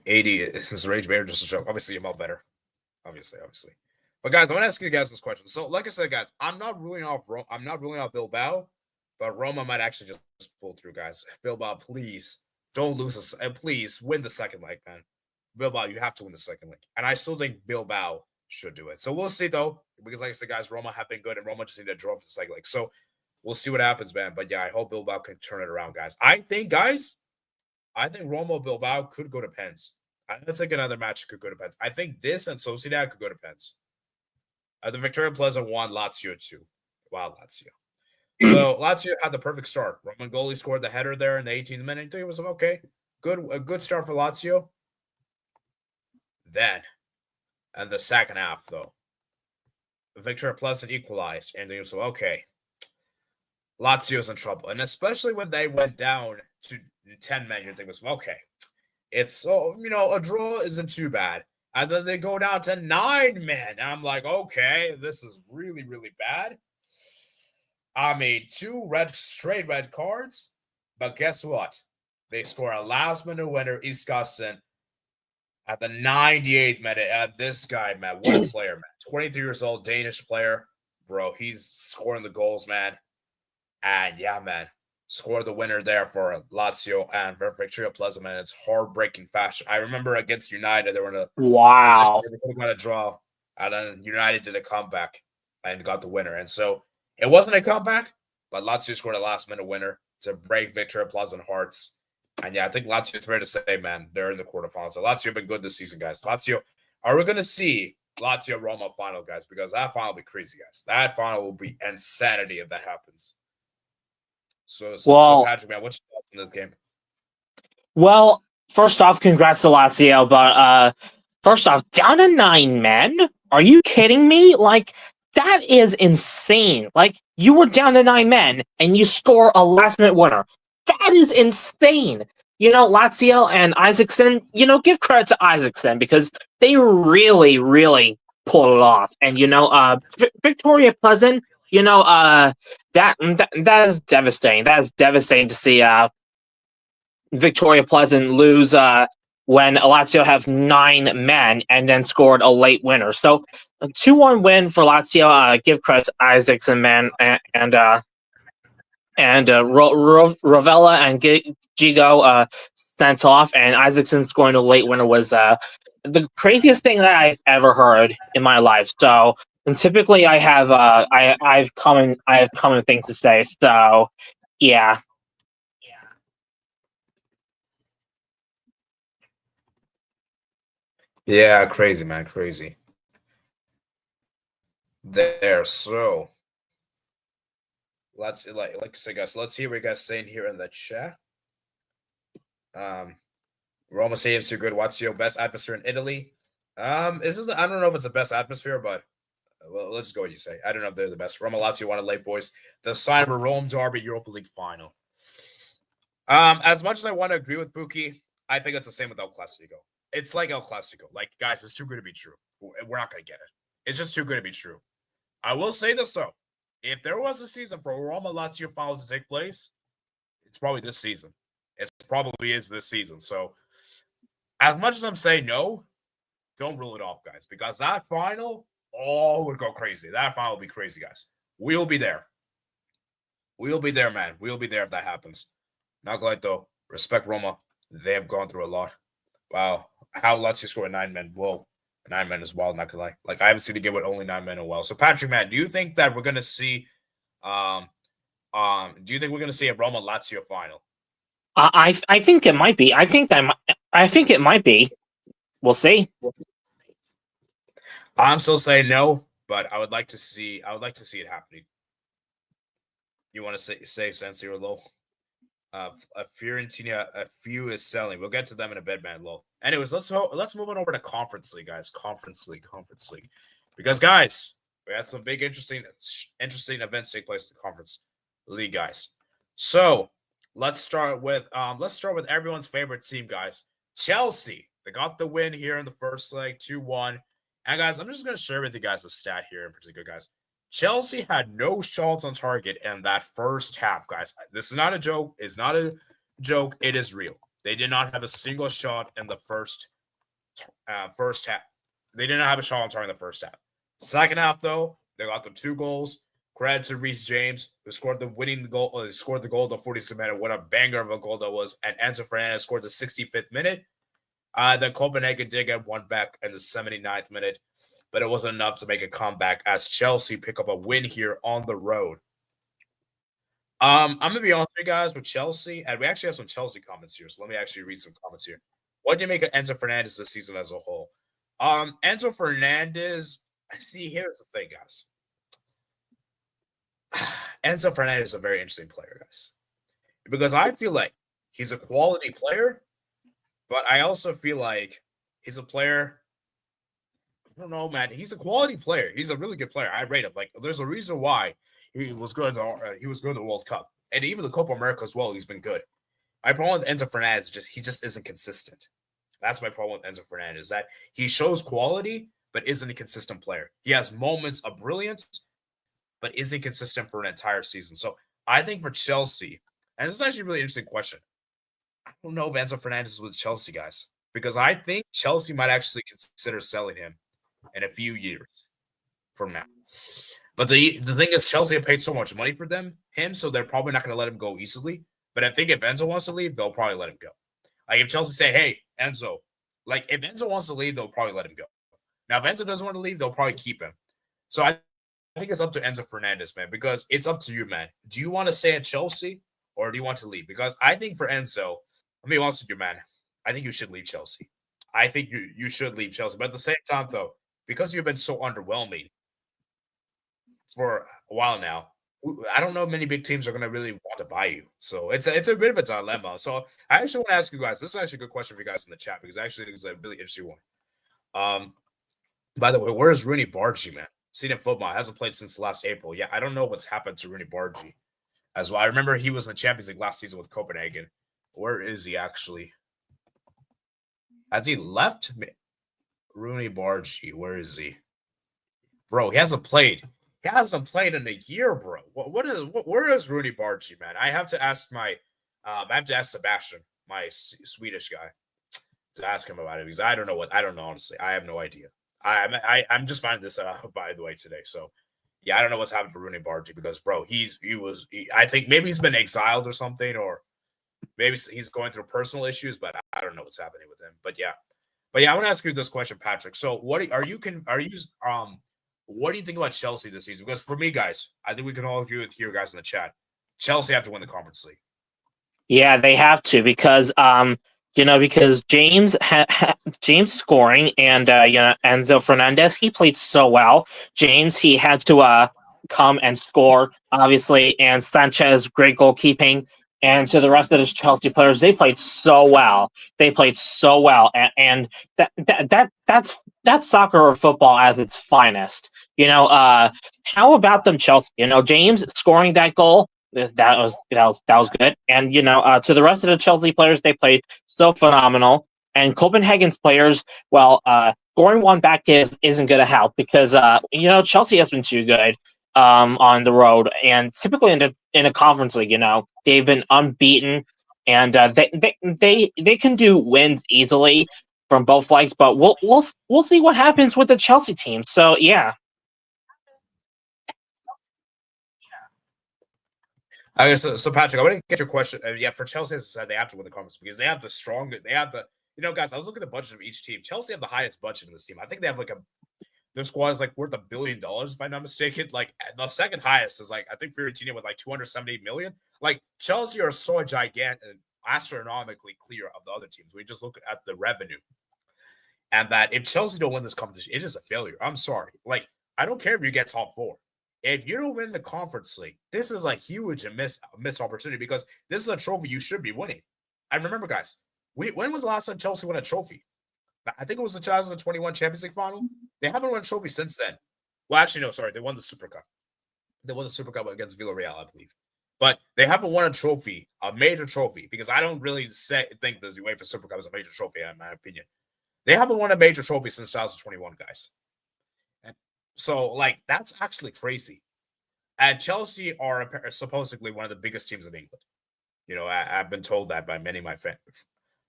AD is Rage Bear just a joke. Obviously, I'm all better. Obviously. But guys, I'm gonna ask you guys this question. So, like I said, guys, I'm not ruling off Bilbao, but Roma might actually just pull through, guys. Bilbao, please don't lose us, and please win the second leg, man. Bilbao, you have to win the second leg, and I still think Bilbao should do it. So we'll see though, because like I said, guys, Roma have been good, and Roma just need to draw for the second leg. So we'll see what happens, man. But yeah, I hope Bilbao can turn it around, guys. I think Roma Bilbao could go to pens. Let's think another match could go to pens. I think this and Sociedad could go to pens. The Victoria Plaza won, Lazio 2. Wow, Lazio. So Lazio had the perfect start. Roman goalie scored the header there in the 18th minute. I think it was okay. A good start for Lazio. Then, and the second half, though, Victoria Pleasant equalized. And it was okay. Lazio's in trouble. And especially when they went down to 10 men, you think was okay. It's a draw isn't too bad. And then they go down to 9 men. And I'm like, okay, this is really, really bad. I mean, 2 straight red cards. But guess what? They score a last minute winner, Iskasen, at the 98th minute. This guy, man, what a player, man. 23 years old, Danish player. Bro, he's scoring the goals, man. And yeah, man, scored the winner there for Lazio and for Victoria Pleasant, man. It's heartbreaking fashion. I remember against United, they were in a wow. position they got a draw, and then United did a comeback and got the winner. And so it wasn't a comeback, but Lazio scored a last minute winner to break Victoria Pleasant hearts. And yeah, I think Lazio, it's fair to say, man, they're in the quarterfinals. So Lazio have been good this season, guys. Lazio, are we going to see Lazio Roma final, guys? Because that final will be crazy, guys. That final will be insanity if that happens. So Patrick, man, what's your thoughts on this game? Well, first off, congrats to Lazio, but first off, down to 9 men? Are you kidding me? Like, that is insane. Like, you were down to 9 men, and you score a last-minute winner. That is insane. Lazio and Isaacson, give credit to Isaacson, because they really, really pulled it off. And, Victoria Pleasant, that is devastating. That is devastating to see Victoria Pleasant lose when Lazio have 9 men and then scored a late winner. So a 2-1 win for Lazio. Give credit to Isaacson, man, and Rovella and Gigo sent off, and Isaacson scoring a late winner was the craziest thing that I've ever heard in my life. So, and typically I have I have common things to say. So, yeah. Yeah, crazy, man, crazy. There, so let's like I said, guys. Let's hear what you guys saying here in the chat. Roma Stadium's too good. What's your best atmosphere in Italy? I don't know if it's the best atmosphere, but well, let's go what you say. I don't know if they're the best. Roma Lazio won it late, boys. The sign of a Rome derby Europa League final. As much as I want to agree with Buki, I think it's the same with El Clasico. It's like El Clasico. Like, guys, it's too good to be true. We're not going to get it. It's just too good to be true. I will say this, though. If there was a season for Roma Lazio final to take place, it's probably this season. It probably is this season. So, as much as I'm saying no, don't rule it off, guys, because that final, would go crazy. That final will be crazy, guys. We'll be there. We'll be there, man. We'll be there if that happens. Not gonna lie, though. Respect Roma. They have gone through a lot. Wow. How Lazio scored 9 men? Whoa. 9 men is wild, not gonna lie. Like, I haven't seen a game with only 9 men in a while. So, Patrick, man, do you think that we're gonna see do you think we're gonna see a Roma Lazio final? I think it might be. I think it might be. We'll see. I'm still saying no, but I would like to see it happening. You want to say San Siro low? A Fiorentina, a few is selling. We'll get to them in a bit, man. Low. Anyways, let's move on over to Conference League, guys. Conference League, because guys, we had some big interesting events take place in the Conference League, guys. So let's start with everyone's favorite team, guys. Chelsea. They got the win here in the first leg, 2-1. And guys, I'm just gonna share with you guys a stat here in particular, guys. Chelsea had no shots on target in that first half, guys. This is not a joke. It's not a joke. It is real. They did not have a single shot in the first half. They did not have a shot on target in the first half. Second half, though, they got the 2 goals. Credit to Reece James, who scored the winning goal. Scored the goal at the 46th minute. What a banger of a goal that was. And Enzo Fernandez scored the 65th minute. Then Copenhagen did get one back in the 79th minute, but it wasn't enough to make a comeback as Chelsea pick up a win here on the road. I'm gonna be honest with you guys with Chelsea, and we actually have some Chelsea comments here. So let me actually read some comments here. What do you make of Enzo Fernandez this season as a whole? Enzo Fernandez. See, here's the thing, guys. Enzo Fernandez is a very interesting player, guys, because I feel like he's a quality player, but I also feel like he's a player. I don't know, man. He's a quality player. He's a really good player. I rate him. Like, there's a reason why he was good. He was good in the World Cup, and even the Copa America as well. He's been good. My problem with Enzo Fernandez is he just isn't consistent. That's my problem with Enzo Fernandez. That he shows quality, but isn't a consistent player. He has moments of brilliance, but isn't consistent for an entire season. So I think for Chelsea, and this is actually a really interesting question. I don't know if Enzo Fernandez is with Chelsea, guys, because I think Chelsea might actually consider selling him in a few years from now. But the thing is, Chelsea have paid so much money for him, so they're probably not going to let him go easily. But I think if Enzo wants to leave, they'll probably let him go. Like, if Chelsea say, hey, Enzo, like, if Enzo wants to leave, they'll probably let him go. Now, if Enzo doesn't want to leave, they'll probably keep him. So I think it's up to Enzo Fernandez, man, because it's up to you, man. Do you want to stay at Chelsea or do you want to leave? Because I think for Enzo, let me be honest with you, man, I think you should leave Chelsea. I think you should leave Chelsea. But at the same time, though, because you've been so underwhelming for a while now, I don't know if many big teams are going to really want to buy you. So it's a bit of a dilemma. So I actually want to ask you guys, this is actually a good question for you guys in the chat, because actually it's a really interesting one. By the way, where is Rooney Bargi, man? Seen in football, hasn't played since last April. Yeah, I don't know what's happened to Rooney Bargi as well. I remember he was in the Champions League last season with Copenhagen. Where is he actually? Has he left? Rooney Bargi, where is he? Bro, he hasn't played. He hasn't played in a year, bro. Where is Rooney Bargi, man? I have to ask Sebastian, my Swedish guy, to ask him about it, because I don't know, honestly. I have no idea. I'm just finding this out, by the way, today. So yeah, I don't know what's happened to Rooney Bargi, because bro, I think maybe he's been exiled or something, or maybe he's going through personal issues, but I don't know what's happening with him. But yeah, I want to ask you this question, Patrick. So what do you think about Chelsea this season? Because for me, guys, I think we can all agree with you guys in the chat. Chelsea have to win the Conference League. Yeah, they have to, because because James James scoring, and Enzo Fernandez, he played so well. James, he had to come and score, obviously, and Sanchez, great goalkeeping, And to the rest of the Chelsea players, they played so well. They played so well, and that's soccer or football as its finest. How about them, Chelsea? James scoring that goal. That was good. And to the rest of the Chelsea players, they played so phenomenal. And Copenhagen's players, well, scoring one back isn't going to help because Chelsea has been too good on the road, and typically in a conference league, they've been unbeaten, and they can do wins easily from both legs. But we'll see what happens with the Chelsea team. So yeah. I guess so. Patrick, I want to get your question. Yeah, for Chelsea, as I said, they have to win the conference because they have guys. I was looking at the budget of each team. Chelsea have the highest budget in this team. I think they have their squad is worth $1 billion, if I'm not mistaken. The second highest is I think Fiorentina with 278 million. Chelsea are so gigantic, astronomically clear of the other teams. We just look at the revenue, and that if Chelsea don't win this competition, it is a failure. I'm sorry. I don't care if you get top four. If you don't win the conference league, this is a huge missed opportunity because this is a trophy you should be winning. And remember, guys, when was the last time Chelsea won a trophy? I think it was the 2021 Champions League final. They haven't won a trophy since then. Well, actually, no, sorry. They won the Super Cup. They won the Super Cup against Villarreal, I believe. But they haven't won a trophy, a major trophy, because I don't really think the UEFA Super Cup is a major trophy, in my opinion. They haven't won a major trophy since 2021, guys. And so, that's actually crazy. And Chelsea are supposedly one of the biggest teams in England. I've been told that by many of my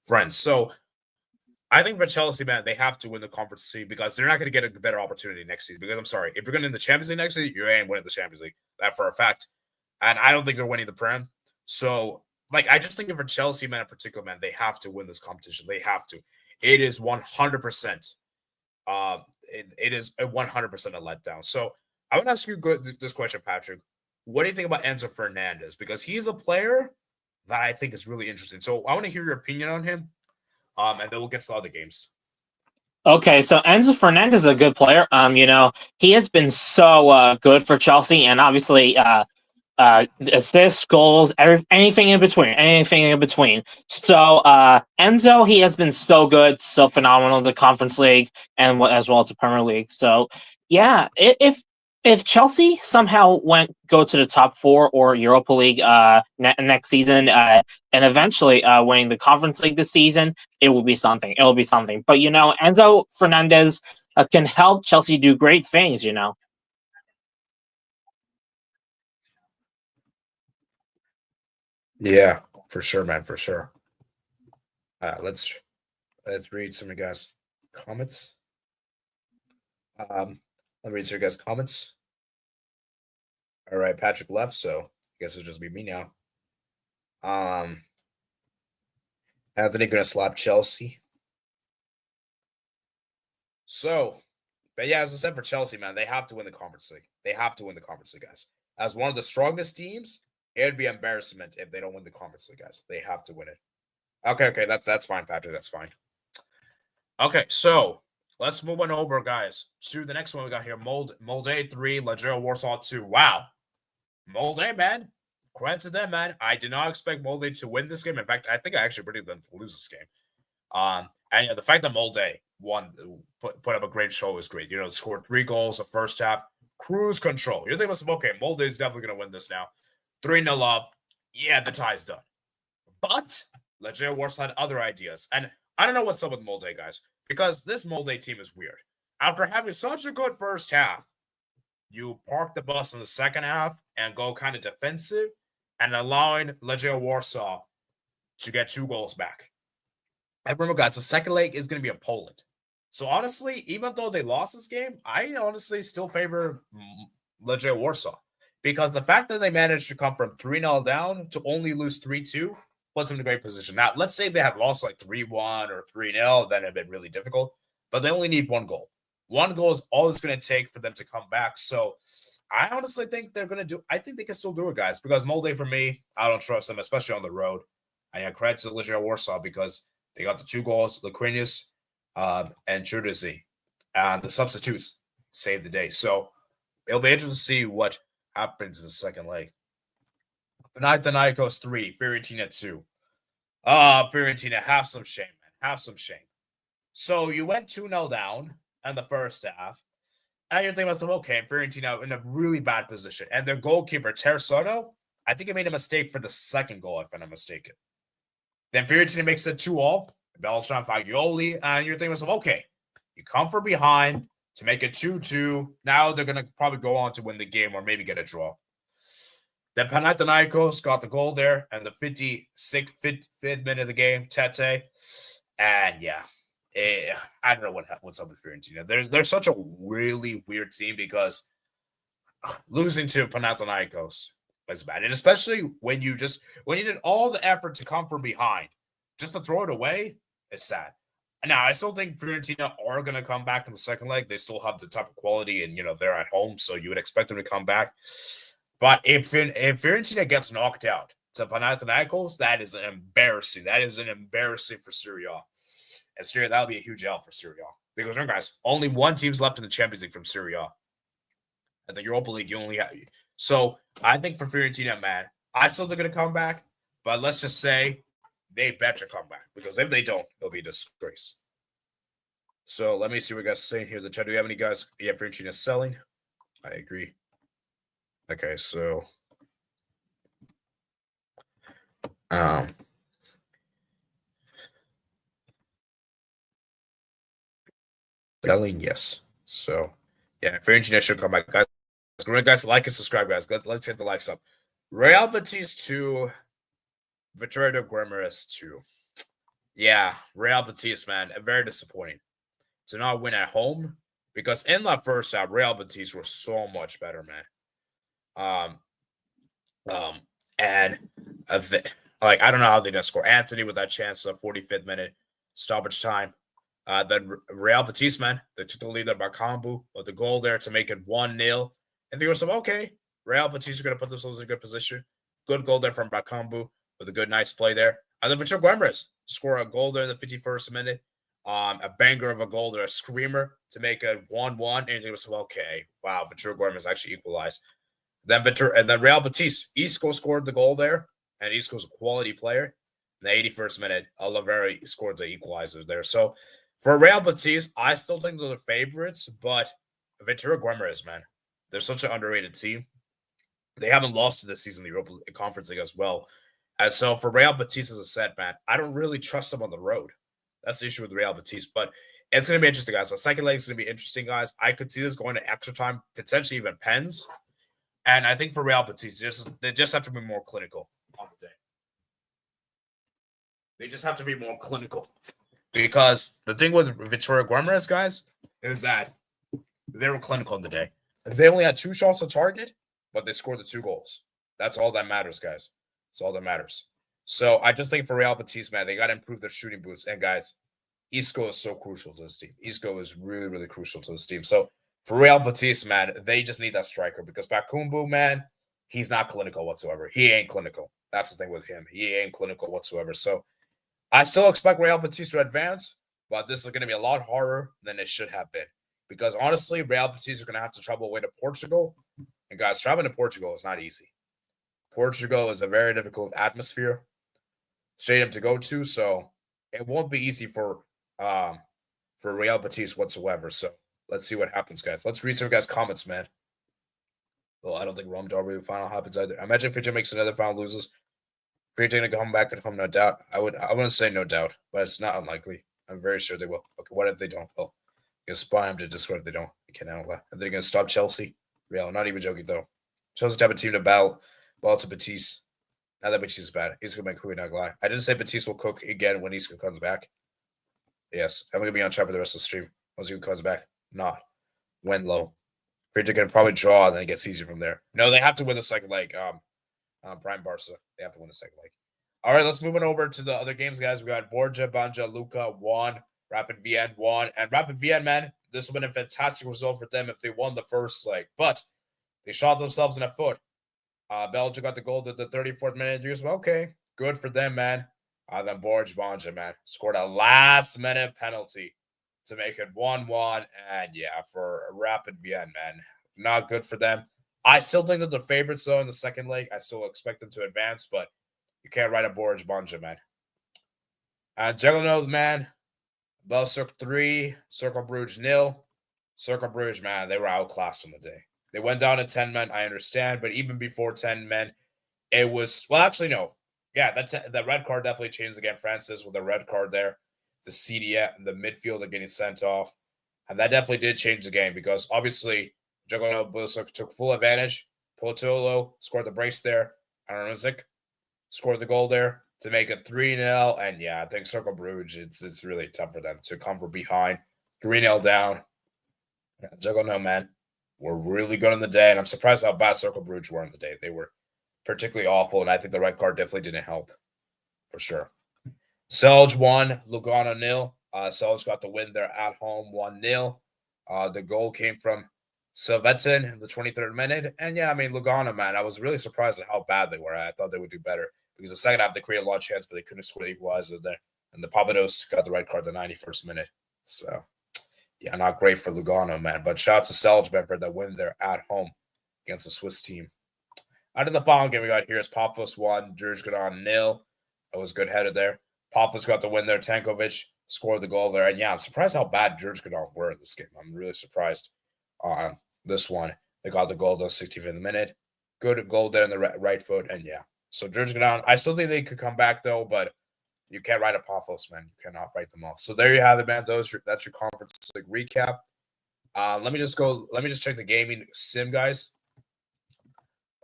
friends. So, I think for Chelsea, man, they have to win the Conference League because they're not going to get a better opportunity next season. Because I'm sorry, if you're going to win the Champions League next season, you ain't winning the Champions League. That for a fact. And I don't think they're winning the Prem. So, I just think for Chelsea, man, in particular, man, they have to win this competition. They have to. It is 100%. It is 100% a letdown. So, I want to ask you this question, Patrick. What do you think about Enzo Fernandez? Because he's a player that I think is really interesting. So, I want to hear your opinion on him. And then we'll get to the other games. Okay, so Enzo Fernandez is a good player. He has been so good for Chelsea, and obviously, assists, goals, anything in between. So Enzo, he has been so good, so phenomenal in the Conference League and as well as the Premier League. So yeah, if Chelsea somehow go to the top four or Europa League next season, and eventually winning the Conference League this season, it will be something. It will be something. But Enzo Fernandez can help Chelsea do great things. Yeah, for sure, man, for sure. Let's read some of you guys' comments. Let me read some of you guys' comments. All right, Patrick left, so I guess it'll just be me now. Anthony gonna slap Chelsea. So, but yeah, as I said for Chelsea, man, they have to win the Conference League. They have to win the Conference League, guys. As one of the strongest teams, it would be embarrassment if they don't win the Conference League, guys. They have to win it. Okay, that's fine, Patrick. That's fine. Okay, so let's move on over, guys, to the next one we got here. Molde 3, Legia Warsaw 2. Wow. Molde, man. Credit to them, man. I did not expect Molde to win this game. In fact, I think I actually predicted them to lose this game. And the fact that Molde won, put up a great show is great. Scored 3 goals the first half. Cruise control. You're thinking, okay, Molde is definitely going to win this now. 3-0 up. Yeah, the tie's done. But Legia Warsaw had other ideas. And I don't know what's up with Molde, guys, because this Molde team is weird. After having such a good first half, you park the bus in the second half and go kind of defensive and allowing Legia Warsaw to get 2 goals back. And remember, guys, the second leg is going to be in Poland. So, honestly, even though they lost this game, I honestly still favor Legia Warsaw. Because the fact that they managed to come from 3-0 down to only lose 3-2 puts them in a great position. Now, let's say they had lost 3-1 or 3-0, then it'd been really difficult. But they only need 1 goal. 1 goal is all it's going to take for them to come back. So, I honestly think they're going to do – I think they can still do it, guys. Because Molde, for me, I don't trust them, especially on the road. I have credit to Legia Warsaw because they got the 2 goals, Lacrinius and Chudzy. And the substitutes saved the day. So, it'll be interesting to see what happens in the second leg. Panathinaikos 3, Fiorentina 2. Fiorentina, have some shame, man. Have some shame. So you went 2-0 down in the first half, and you're thinking, okay, Fiorentina in a really bad position. And their goalkeeper, Tersono, I think he made a mistake for the second goal, if I'm not mistaken. Then Fiorentina makes it 2-all. Beltran Fagioli, and you're thinking, okay, you come from behind to make it 2-2. Now they're going to probably go on to win the game or maybe get a draw. Then Panathinaikos got the goal there and the 55th minute of the game, Tete. And yeah, I don't know what's up with Fiorentina. They're such a really weird team because losing to Panathinaikos is bad. And especially when you did all the effort to come from behind, just to throw it away, it's sad. Now, I still think Fiorentina are going to come back in the second leg. They still have the type of quality and, they're at home, so you would expect them to come back. But if Fiorentina gets knocked out to Panathinaikos, that is embarrassing. That is an embarrassing for Serie A. And Serie A, that would be a huge L for Serie A. Because, guys, only one team's left in the Champions League from Serie A. And the Europa League, you only have. So, I think for Fiorentina, man, I still think they're going to come back. But let's just say they better come back. Because if they don't, it'll be a disgrace. So, let me see what you guys are saying here. The chat, do we have any guys? Yeah, Fiorentina selling. I agree. Okay, so selling, yes. So yeah, Fiorentina should come back, guys. Guys, like and subscribe, guys. Let's get the likes up. Real Betis 2, Vitória Guimarães 2. Yeah, Real Betis, man, very disappointing to not win at home because in that first half, Real Betis were so much better, man. And I don't know how they didn't score. Anthony with that chance, the 45th minute stoppage time. Then Real Betis, man, they took the lead there by Kambu with the goal there to make it 1-0. And they were some okay. Real Betis are going to put themselves in a good position. Good goal there from Bakambu with a good, nice play there. And then Vitor Guimarães score a goal there in the 51st minute. A banger of a goal there, a screamer to make it 1-1. And it was okay. Wow, Vitor Guimarães actually equalized. Then Real Betis, Isco scored the goal there, and Isco's a quality player. In the 81st minute, Oliveira scored the equalizer there. So for Real Betis, I still think they're the favorites, but Vitor Guimarães, man, they're such an underrated team. They haven't lost in this season, the Europa Conference League as well. And so for Real Betis as a set, man, I don't really trust them on the road. That's the issue with Real Betis, but it's going to be interesting, guys. The second leg is going to be interesting, guys. I could see this going to extra time, potentially even pens. And I think for Real Betis, they just have to be more clinical on the day. They just have to be more clinical. Because the thing with Vitória Guimarães, guys, is that they were clinical on the day. They only had 2 shots on target, but they scored the 2 goals. That's all that matters, guys. That's all that matters. So I just think for Real Betis, man, they got to improve their shooting boots. And, guys, Isco is so crucial to this team. Isco is really, really crucial to this team. So for Real Betis, man, they just need that striker because Bakumbu, man, he's not clinical whatsoever. He ain't clinical. That's the thing with him. He ain't clinical whatsoever. So I still expect Real Betis to advance, but this is going to be a lot harder than it should have been. Because honestly, Real Betis are going to have to travel away to Portugal. And guys, traveling to Portugal is not easy. Portugal is a very difficult atmosphere, stadium to go to. So it won't be easy for Real Betis whatsoever. So let's see what happens, guys. Let's read some guys' comments, man. Well, I don't think Rome Derby final happens either. Imagine if Fiorentina makes another final, loses. Fiorentina to come back at home, no doubt. I wouldn't say no doubt, but it's not unlikely. I'm very sure they will. Okay, what if they don't? Well, you can spy them to Discord if they don't. You can't handle that. Are they going to stop Chelsea? Real, not even joking though. Chelsea type of team to battle to Betis. Now that Betis is bad, he's going to make Hui not lie. I didn't say Betis will cook again when Isco comes back. Yes, I'm going to be on chat for the rest of the stream. Once he comes back, not when low. Fiorentina can probably draw, and then it gets easier from there. No, they have to win the second leg. Prime Barca, they have to win the second leg. All right, let's move on over to the other games, guys. We got Borja, Banja, Luka, 1, Rapid Vienna, 1. And Rapid Vienna, man, this would have been a fantastic result for them if they won the first leg. But they shot themselves in the foot. Belgium got the goal at the 34th minute. Okay, good for them, man. Then Borja, Banja, man, scored a last-minute penalty to make it 1-1. And, yeah, for Rapid Vienna, man, not good for them. I still think that the favorites, though, in the second leg. I still expect them to advance, but you can't write a Borj Bonja, man. Jeleno, man. Belserk 3, Circle Bruges 0. Circle Bruges, man, they were outclassed on the day. They went down to 10 men, I understand, but even before 10 men, it was, well, actually, no. Yeah, that red card definitely changed again. Francis with a red card there. The CDF, the midfielder getting sent off. And that definitely did change the game because obviously Jeleno Belserk took full advantage. Potolo scored the brace there. Arnzik scored the goal there to make it 3-0. And yeah, I think Circle Bruges, it's really tough for them to come from behind. 3-0 down. Yeah, Jeleno, man, were really good on the day. And I'm surprised how bad Circle Bruges were on the day. They were particularly awful. And I think the red card definitely didn't help for sure. Selge 1, Lugano 0. Selge got the win there at home 1-0. The goal came from Silvetin in the 23rd minute. And yeah, I mean, Lugano, man, I was really surprised at how bad they were. I thought they would do better because the second half they created a lot of chance, but they couldn't score the equalizer there. And the Papados got the red card the 91st minute. So, yeah, not great for Lugano, man. But shout out to Selge for that win there at home against the Swiss team. Out of the following game we got here is Paphos 1, Djurgården 0. That was a good header there. Paphos got the win there. Tankovic scored the goal there. And yeah, I'm surprised how bad Djurgården were in this game. I'm really surprised on this one. They got the goal in the 65th minute. Good goal there in the right foot. And yeah, so Djurgården, I still think they could come back though, but you can't write a Paphos, man. You cannot write them off. So there you have it, man. That's your conference league recap. Let me just check the gaming sim, guys.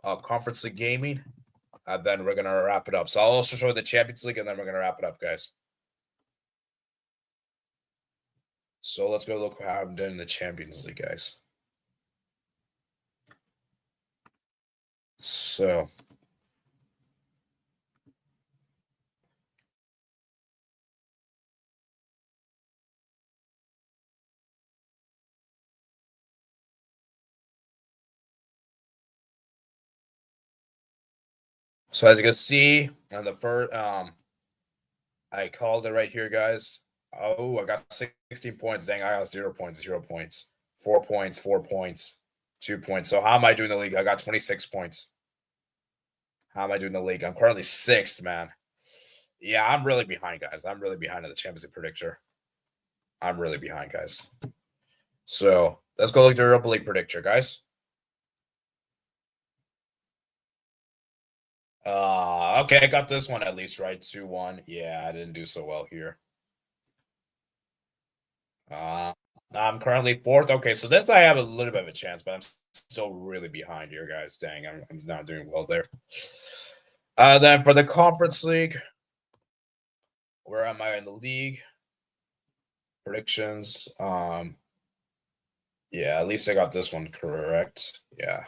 Conference league gaming. Then we're gonna wrap it up. So I'll also show you the Champions League, and then we're gonna wrap it up, guys. So let's go look how I'm doing in the Champions League, guys. So as you can see on the first, I called it right here, guys. Oh, I got 16 points. Dang, I got 0 points, 0 points, 4 points, 4 points, 2 points. So how am I doing the league? I got 26 points. How am I doing the league? I'm currently 6th, man. Yeah, I'm really behind, guys. I'm really behind on the Champions League predictor. I'm really behind, guys. So let's go look at the Europa League predictor, guys. Okay, I got this one at least right. 2-1. Yeah, I didn't do so well here. I'm currently 4th. Okay, so this I have a little bit of a chance, but I'm still really behind here, guys. Dang, I'm not doing well there. Then for the Conference League, where am I in the league? Predictions. Yeah, at least I got this one correct. Yeah.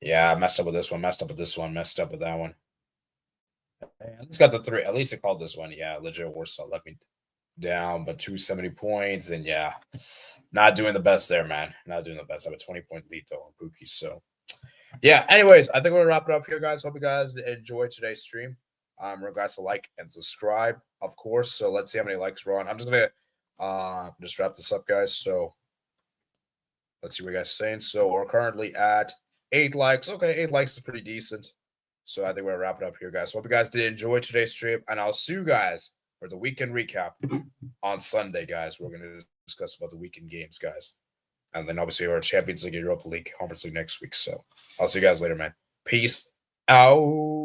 Yeah, I messed up with this one, messed up with this one, messed up with that one. At least got the 3. At least I called this one. Yeah, legit Warsaw let me down, but 270 points. And yeah, not doing the best there, man. Not doing the best. I have a 20-point lead though on Pookie. So yeah, anyways, I think we're gonna wrap it up here, guys. Hope you guys enjoyed today's stream. Remember, guys, to like and subscribe, of course. So let's see how many likes we're on. I'm just gonna just wrap this up, guys. So let's see what you guys are saying. So we're currently at 8 likes. Okay, 8 likes is pretty decent. So I think we're gonna wrap it up here, guys. So hope you guys did enjoy today's stream, and I'll see you guys for the weekend recap on Sunday, guys. We're gonna discuss about the weekend games, guys. And then obviously our Champions League, Europa League, Conference League next week. So I'll see you guys later, man. Peace out.